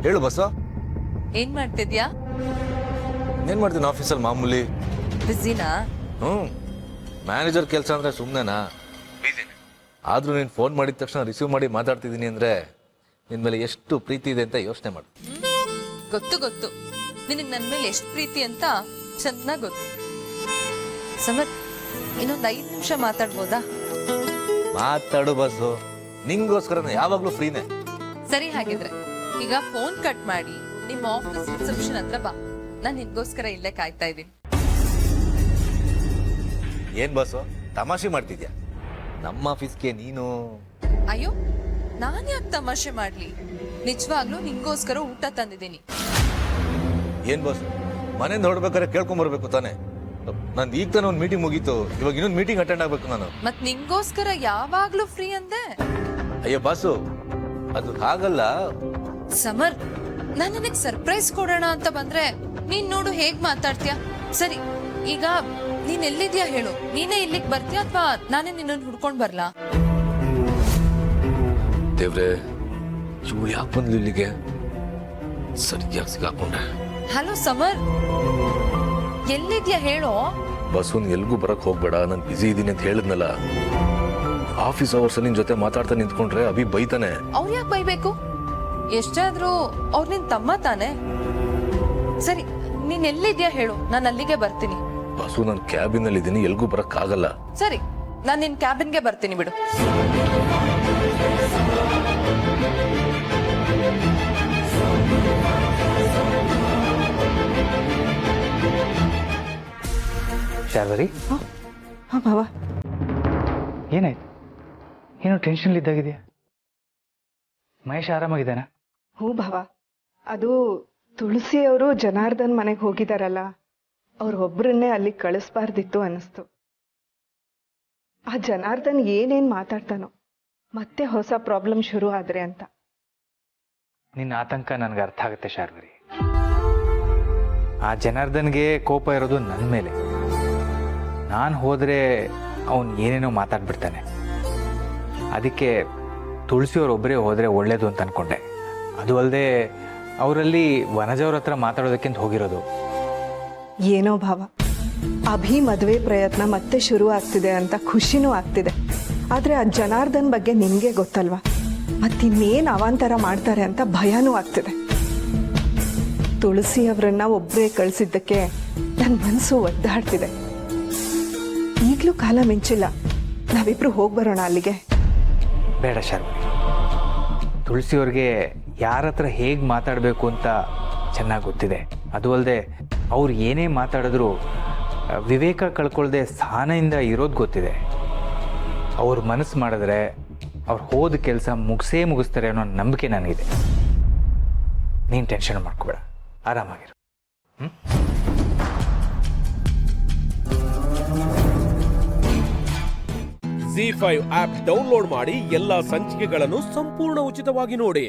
ಹೇಳು ಬಸ್ಸ. ಏನ್ ಮಾಡ್ತಿದ್ಯಾ? ಏನ್ ಮಾಡ್ತೀನಿ ಆಫೀಸಲ್ಲಿ ಮಾಮೂಲಿ. ಬಿಸಿನಾ? ಮ್ಯಾನೇಜರ್ ಕೆಲಸ ಅಂದ್ರೆ ಸುಮ್ಮನೆನಾ? ಆದ್ರೂ ನೀನು ಫೋನ್ ಮಾಡಿದ ತಕ್ಷಣ ರಿಸೀವ್ ಮಾಡಿ ಮಾತಾಡ್ತಿದ್ದೀನಿ ಅಂದ್ರೆ ನಿನ್ ಮೇಲೆ ಎಷ್ಟು ಪ್ರೀತಿ ಇದೆ ಅಂತ ಯೋಚನೆ ಮಾಡು. ಗೊತ್ತು ಗೊತ್ತು, ನಿನಗ್ ನನ್ ಮೇಲೆ ಎಷ್ಟು ಪ್ರೀತಿ ಅಂತ ಚೆನ್ನಾಗ್ ಗೊತ್ತು. ಸಮರ್, ಇನ್ನೊಂದ್ 5 ನಿಮಿಷ ಮಾತಾಡ್ಬೋದಾ? ಮಾತಾಡು ಬಸ್ಸು, ನಿಂಗೋಸ್ಕರ ಯಾವಾಗ್ಲೂ ಫ್ರೀನೇ. ಸರಿ, ಹಾಗಿದ್ರೆ ಈಗ ಫೋನ್ ಕಟ್ ಮಾಡಿ ನಿಮ್ಮ ಆಫೀಸ್ ರಿಸೆಪ್ಷನ್ ಹತ್ರ ಬಾ. ನಾನ್ ನಿನ್ಗೋಸ್ಕರ ಇಲ್ಲೇ ಕಾಯ್ತಾ ಇದ್ದೀನಿ. ಏನ್ ಬಸ್ಸು ತಮಾಷೆ ಮಾಡ್ತಿದ್ಯಾ? ನಮ್ಮ ಆಫೀಸ್ಗೆ ನೀನು? ಅಯ್ಯೋ, ನಾನ್ ಯಾಕೆ ತಮಾಷೆ ಮಾಡ್ಲಿ? ನಿಜವಾಗ್ಲೂ ನಿಂಗೋಸ್ಕರ ಊಟ ತಂದಿದ್ದೀನಿ. ಏನ್ ಬಸ್, ಮನೆ ನೋಡ್ಬೇಕಾದ್ರೆ ಕೇಳ್ಕೊಂಡ್ ಬರ್ಬೇಕು ತಾನೆ? ನಂದು ಈಗ ತಾನೆ ಒಂದು ಮೀಟಿಂಗ್ ಮುಗೀತು, ಇವಾಗ ಇನ್ನೊಂದು ಮೀಟಿಂಗ್ ಅಟೆಂಡ್ ಆಗ್ಬೇಕು ನಾನು. ಮತ್ ನಿಂಗೋಸ್ಕರ ಯಾವಾಗ್ಲೂ ಫ್ರೀ ಅಂದೆ. ಅಯ್ಯೋ ಬಾಸು, ಅದು ಹಾಗಲ್ಲ. ಸಮರ್, ನಾನ್ ನಿನಗ್ ಸರ್ಪ್ರೈಸ್ ಕೊಡೋಣ ಅಂತ ಬಂದ್ರೆ ನೀನ್ ನೋಡು ಹೇಗ್ ಮಾತಾಡ್ತೀಯ. ಸರಿ, ಈಗ ನೀನ್ ಎಲ್ಲಿದ್ಯಾ ಹೇಳು. ನೀನೇ ಇಲ್ಲಿಗೆ ಬರ್ತೀಯ ಅಥವಾ ನಾನೇ ನಿನ್ನನ್ನು ಹುಡ್ಕೊಂಡ್ ಬರ್ಲಾ? ದೇವ್ರೆ, ಇವಳು ಯಾಕೆ ಬಂದ್ಲು ಇಲ್ಲಿಗೆ? ಸರಿಯಾಗಿ ಸಿಗಾಕೊಂಡೆ. ಹಲೋ ಸಮರ್, ಎಲ್ಲಿದ್ಯಾ ಹೇಳೋ? ಬಸ್ಸು ಎಲ್ಗೂ ಬರಕ್ ಹೋಗ್ಬೇಡ, ನಾನು ಬಿಸಿ ಇದ್ದೀನಿ ಅಂತ ಹೇಳಿದ್ನಲ್ಲ. ಆಫೀಸ್ ಅವರ್ಸ್ ನಿನ್ ಜೊತೆ ಮಾತಾಡ್ತಾ ನಿಂತ್ಕೊಂಡ್ರೆ ಅಭಿ ಬೈತಾನೆ. ಅವ್ರು ಯಾಕೆ ಬೈಬೇಕು? ಎಷ್ಟಾದ್ರೂ ಅವ್ರು ನಿನ್ ತಮ್ಮ ತಾನೆ. ಸರಿ, ನೀನ್ ಎಲ್ಲಿದ್ಯಾ ಹೇಳು, ನಾನು ಅಲ್ಲಿಗೆ ಬರ್ತೀನಿ. ಬಸ್ಸು, ನಾನು ಕ್ಯಾಬಿನ್ ಅಲ್ಲಿ ಇದ್ದೀನಿ, ಎಲ್ಗೂ ಬರಕ್ ಆಗಲ್ಲ. ಸರಿ, ನಾನ್ ನಿನ್ ಕ್ಯಾಬಿನ್ಗೆ ಬರ್ತೀನಿ ಬಿಡು. ಶಾರ್ವರಿ, ಹಾಂ ಭಾವ. ಏನಾಯ್ತು? ಏನೋ ಟೆನ್ಷನ್ ಇದ್ದಾಗಿದೆಯಾ? ಮಹೇಶ್ ಆರಾಮಾಗಿದ್ದಾನಾ? ಹ್ಞೂ ಭಾವ, ಅದು ತುಳಸಿ ಅವರು ಜನಾರ್ದನ್ ಮನೆಗೆ ಹೋಗಿದಾರಲ್ಲ, ಅವ್ರೊಬ್ಬರನ್ನೇ ಅಲ್ಲಿಗೆ ಕಳಿಸ್ಬಾರ್ದಿತ್ತು ಅನ್ನಿಸ್ತು. ಆ ಜನಾರ್ದನ್ ಏನೇನು ಮಾತಾಡ್ತಾನೋ, ಮತ್ತೆ ಹೊಸ ಪ್ರಾಬ್ಲಮ್ ಶುರು ಆದ್ರೆ ಅಂತ. ನಿನ್ನ ಆತಂಕ ನನಗೆ ಅರ್ಥ ಆಗುತ್ತೆ ಶಾರ್ವರಿ. ಆ ಜನಾರ್ದನ್ಗೆ ಕೋಪ ಇರೋದು ನನ್ನ ಮೇಲೆ. ನಾನು ಹೋದರೆ ಅವನು ಏನೇನೋ ಮಾತಾಡ್ಬಿಡ್ತಾನೆ. ಅದಕ್ಕೆ ತುಳಸಿಯವ್ರೊಬ್ಬರೇ ಹೋದರೆ ಒಳ್ಳೇದು ಅಂತ ಅಂದ್ಕೊಂಡೆ. ಅದು ಅಲ್ಲದೆ ಅವರಲ್ಲಿ ವನಜವ್ರ ಹತ್ರ ಮಾತಾಡೋದಕ್ಕಿಂತ ಹೋಗಿರೋದು. ಏನೋ ಭಾವ, ಅಭಿ ಮದುವೆ ಪ್ರಯತ್ನ ಮತ್ತೆ ಶುರು ಆಗ್ತಿದೆ ಅಂತ ಖುಷಿನೂ ಆಗ್ತಿದೆ. ಆದರೆ ಆ ಜನಾರ್ದನ್ ಬಗ್ಗೆ ನಿಮಗೆ ಗೊತ್ತಲ್ವಾ, ಮತ್ತಿನ್ನೇನು ಅವಾಂತರ ಮಾಡ್ತಾರೆ ಅಂತ ಭಯನೂ ಆಗ್ತಿದೆ. ತುಳಸಿ ಅವರನ್ನ ಒಬ್ಬರೇ ಕಳಿಸಿದ್ದಕ್ಕೆ ನನ್ನ ಮನಸ್ಸು ಒದ್ದಾಡ್ತಿದೆ. ಈಗಲೂ ಕಾಲ ಮಿಂಚಿಲ್ಲ, ನಾವಿಬ್ರು ಹೋಗಿ ಬರೋಣ ಅಲ್ಲಿಗೆ. ಬೇಡ ಶರ್ಮಿ, ತುಳಸಿಯವ್ರಿಗೆ ಯಾರ ಹತ್ರ ಹೇಗೆ ಮಾತಾಡಬೇಕು ಅಂತ ಚೆನ್ನಾಗಿ ಗೊತ್ತಿದೆ. ಅದು ಅಲ್ಲದೆ ಅವ್ರು ಏನೇ ಮಾತಾಡಿದ್ರು ವಿವೇಕ ಕಳ್ಕೊಳ್ದೆ ಸಹನೆಯಿಂದ ಇರೋದು ಗೊತ್ತಿದೆ. ಅವ್ರ ಮನಸ್ಸು ಮಾಡಿದ್ರೆ ಅವ್ರು ಹೋದ ಕೆಲಸ ಮುಗಿಸ್ತಾರೆ ಅನ್ನೋ ನಂಬಿಕೆ ನನಗಿದೆ. ನೀನು ಟೆನ್ಷನ್ ಮಾಡ್ಕೋಬೇಡ, ಆರಾಮಾಗಿರು. ZEE5 ಆಪ್ ಡೌನ್ಲೋಡ್ ಮಾಡಿ ಎಲ್ಲಾ ಸಂಚಿಕೆಗಳನ್ನು ಸಂಪೂರ್ಣ ಉಚಿತವಾಗಿ ನೋಡಿ.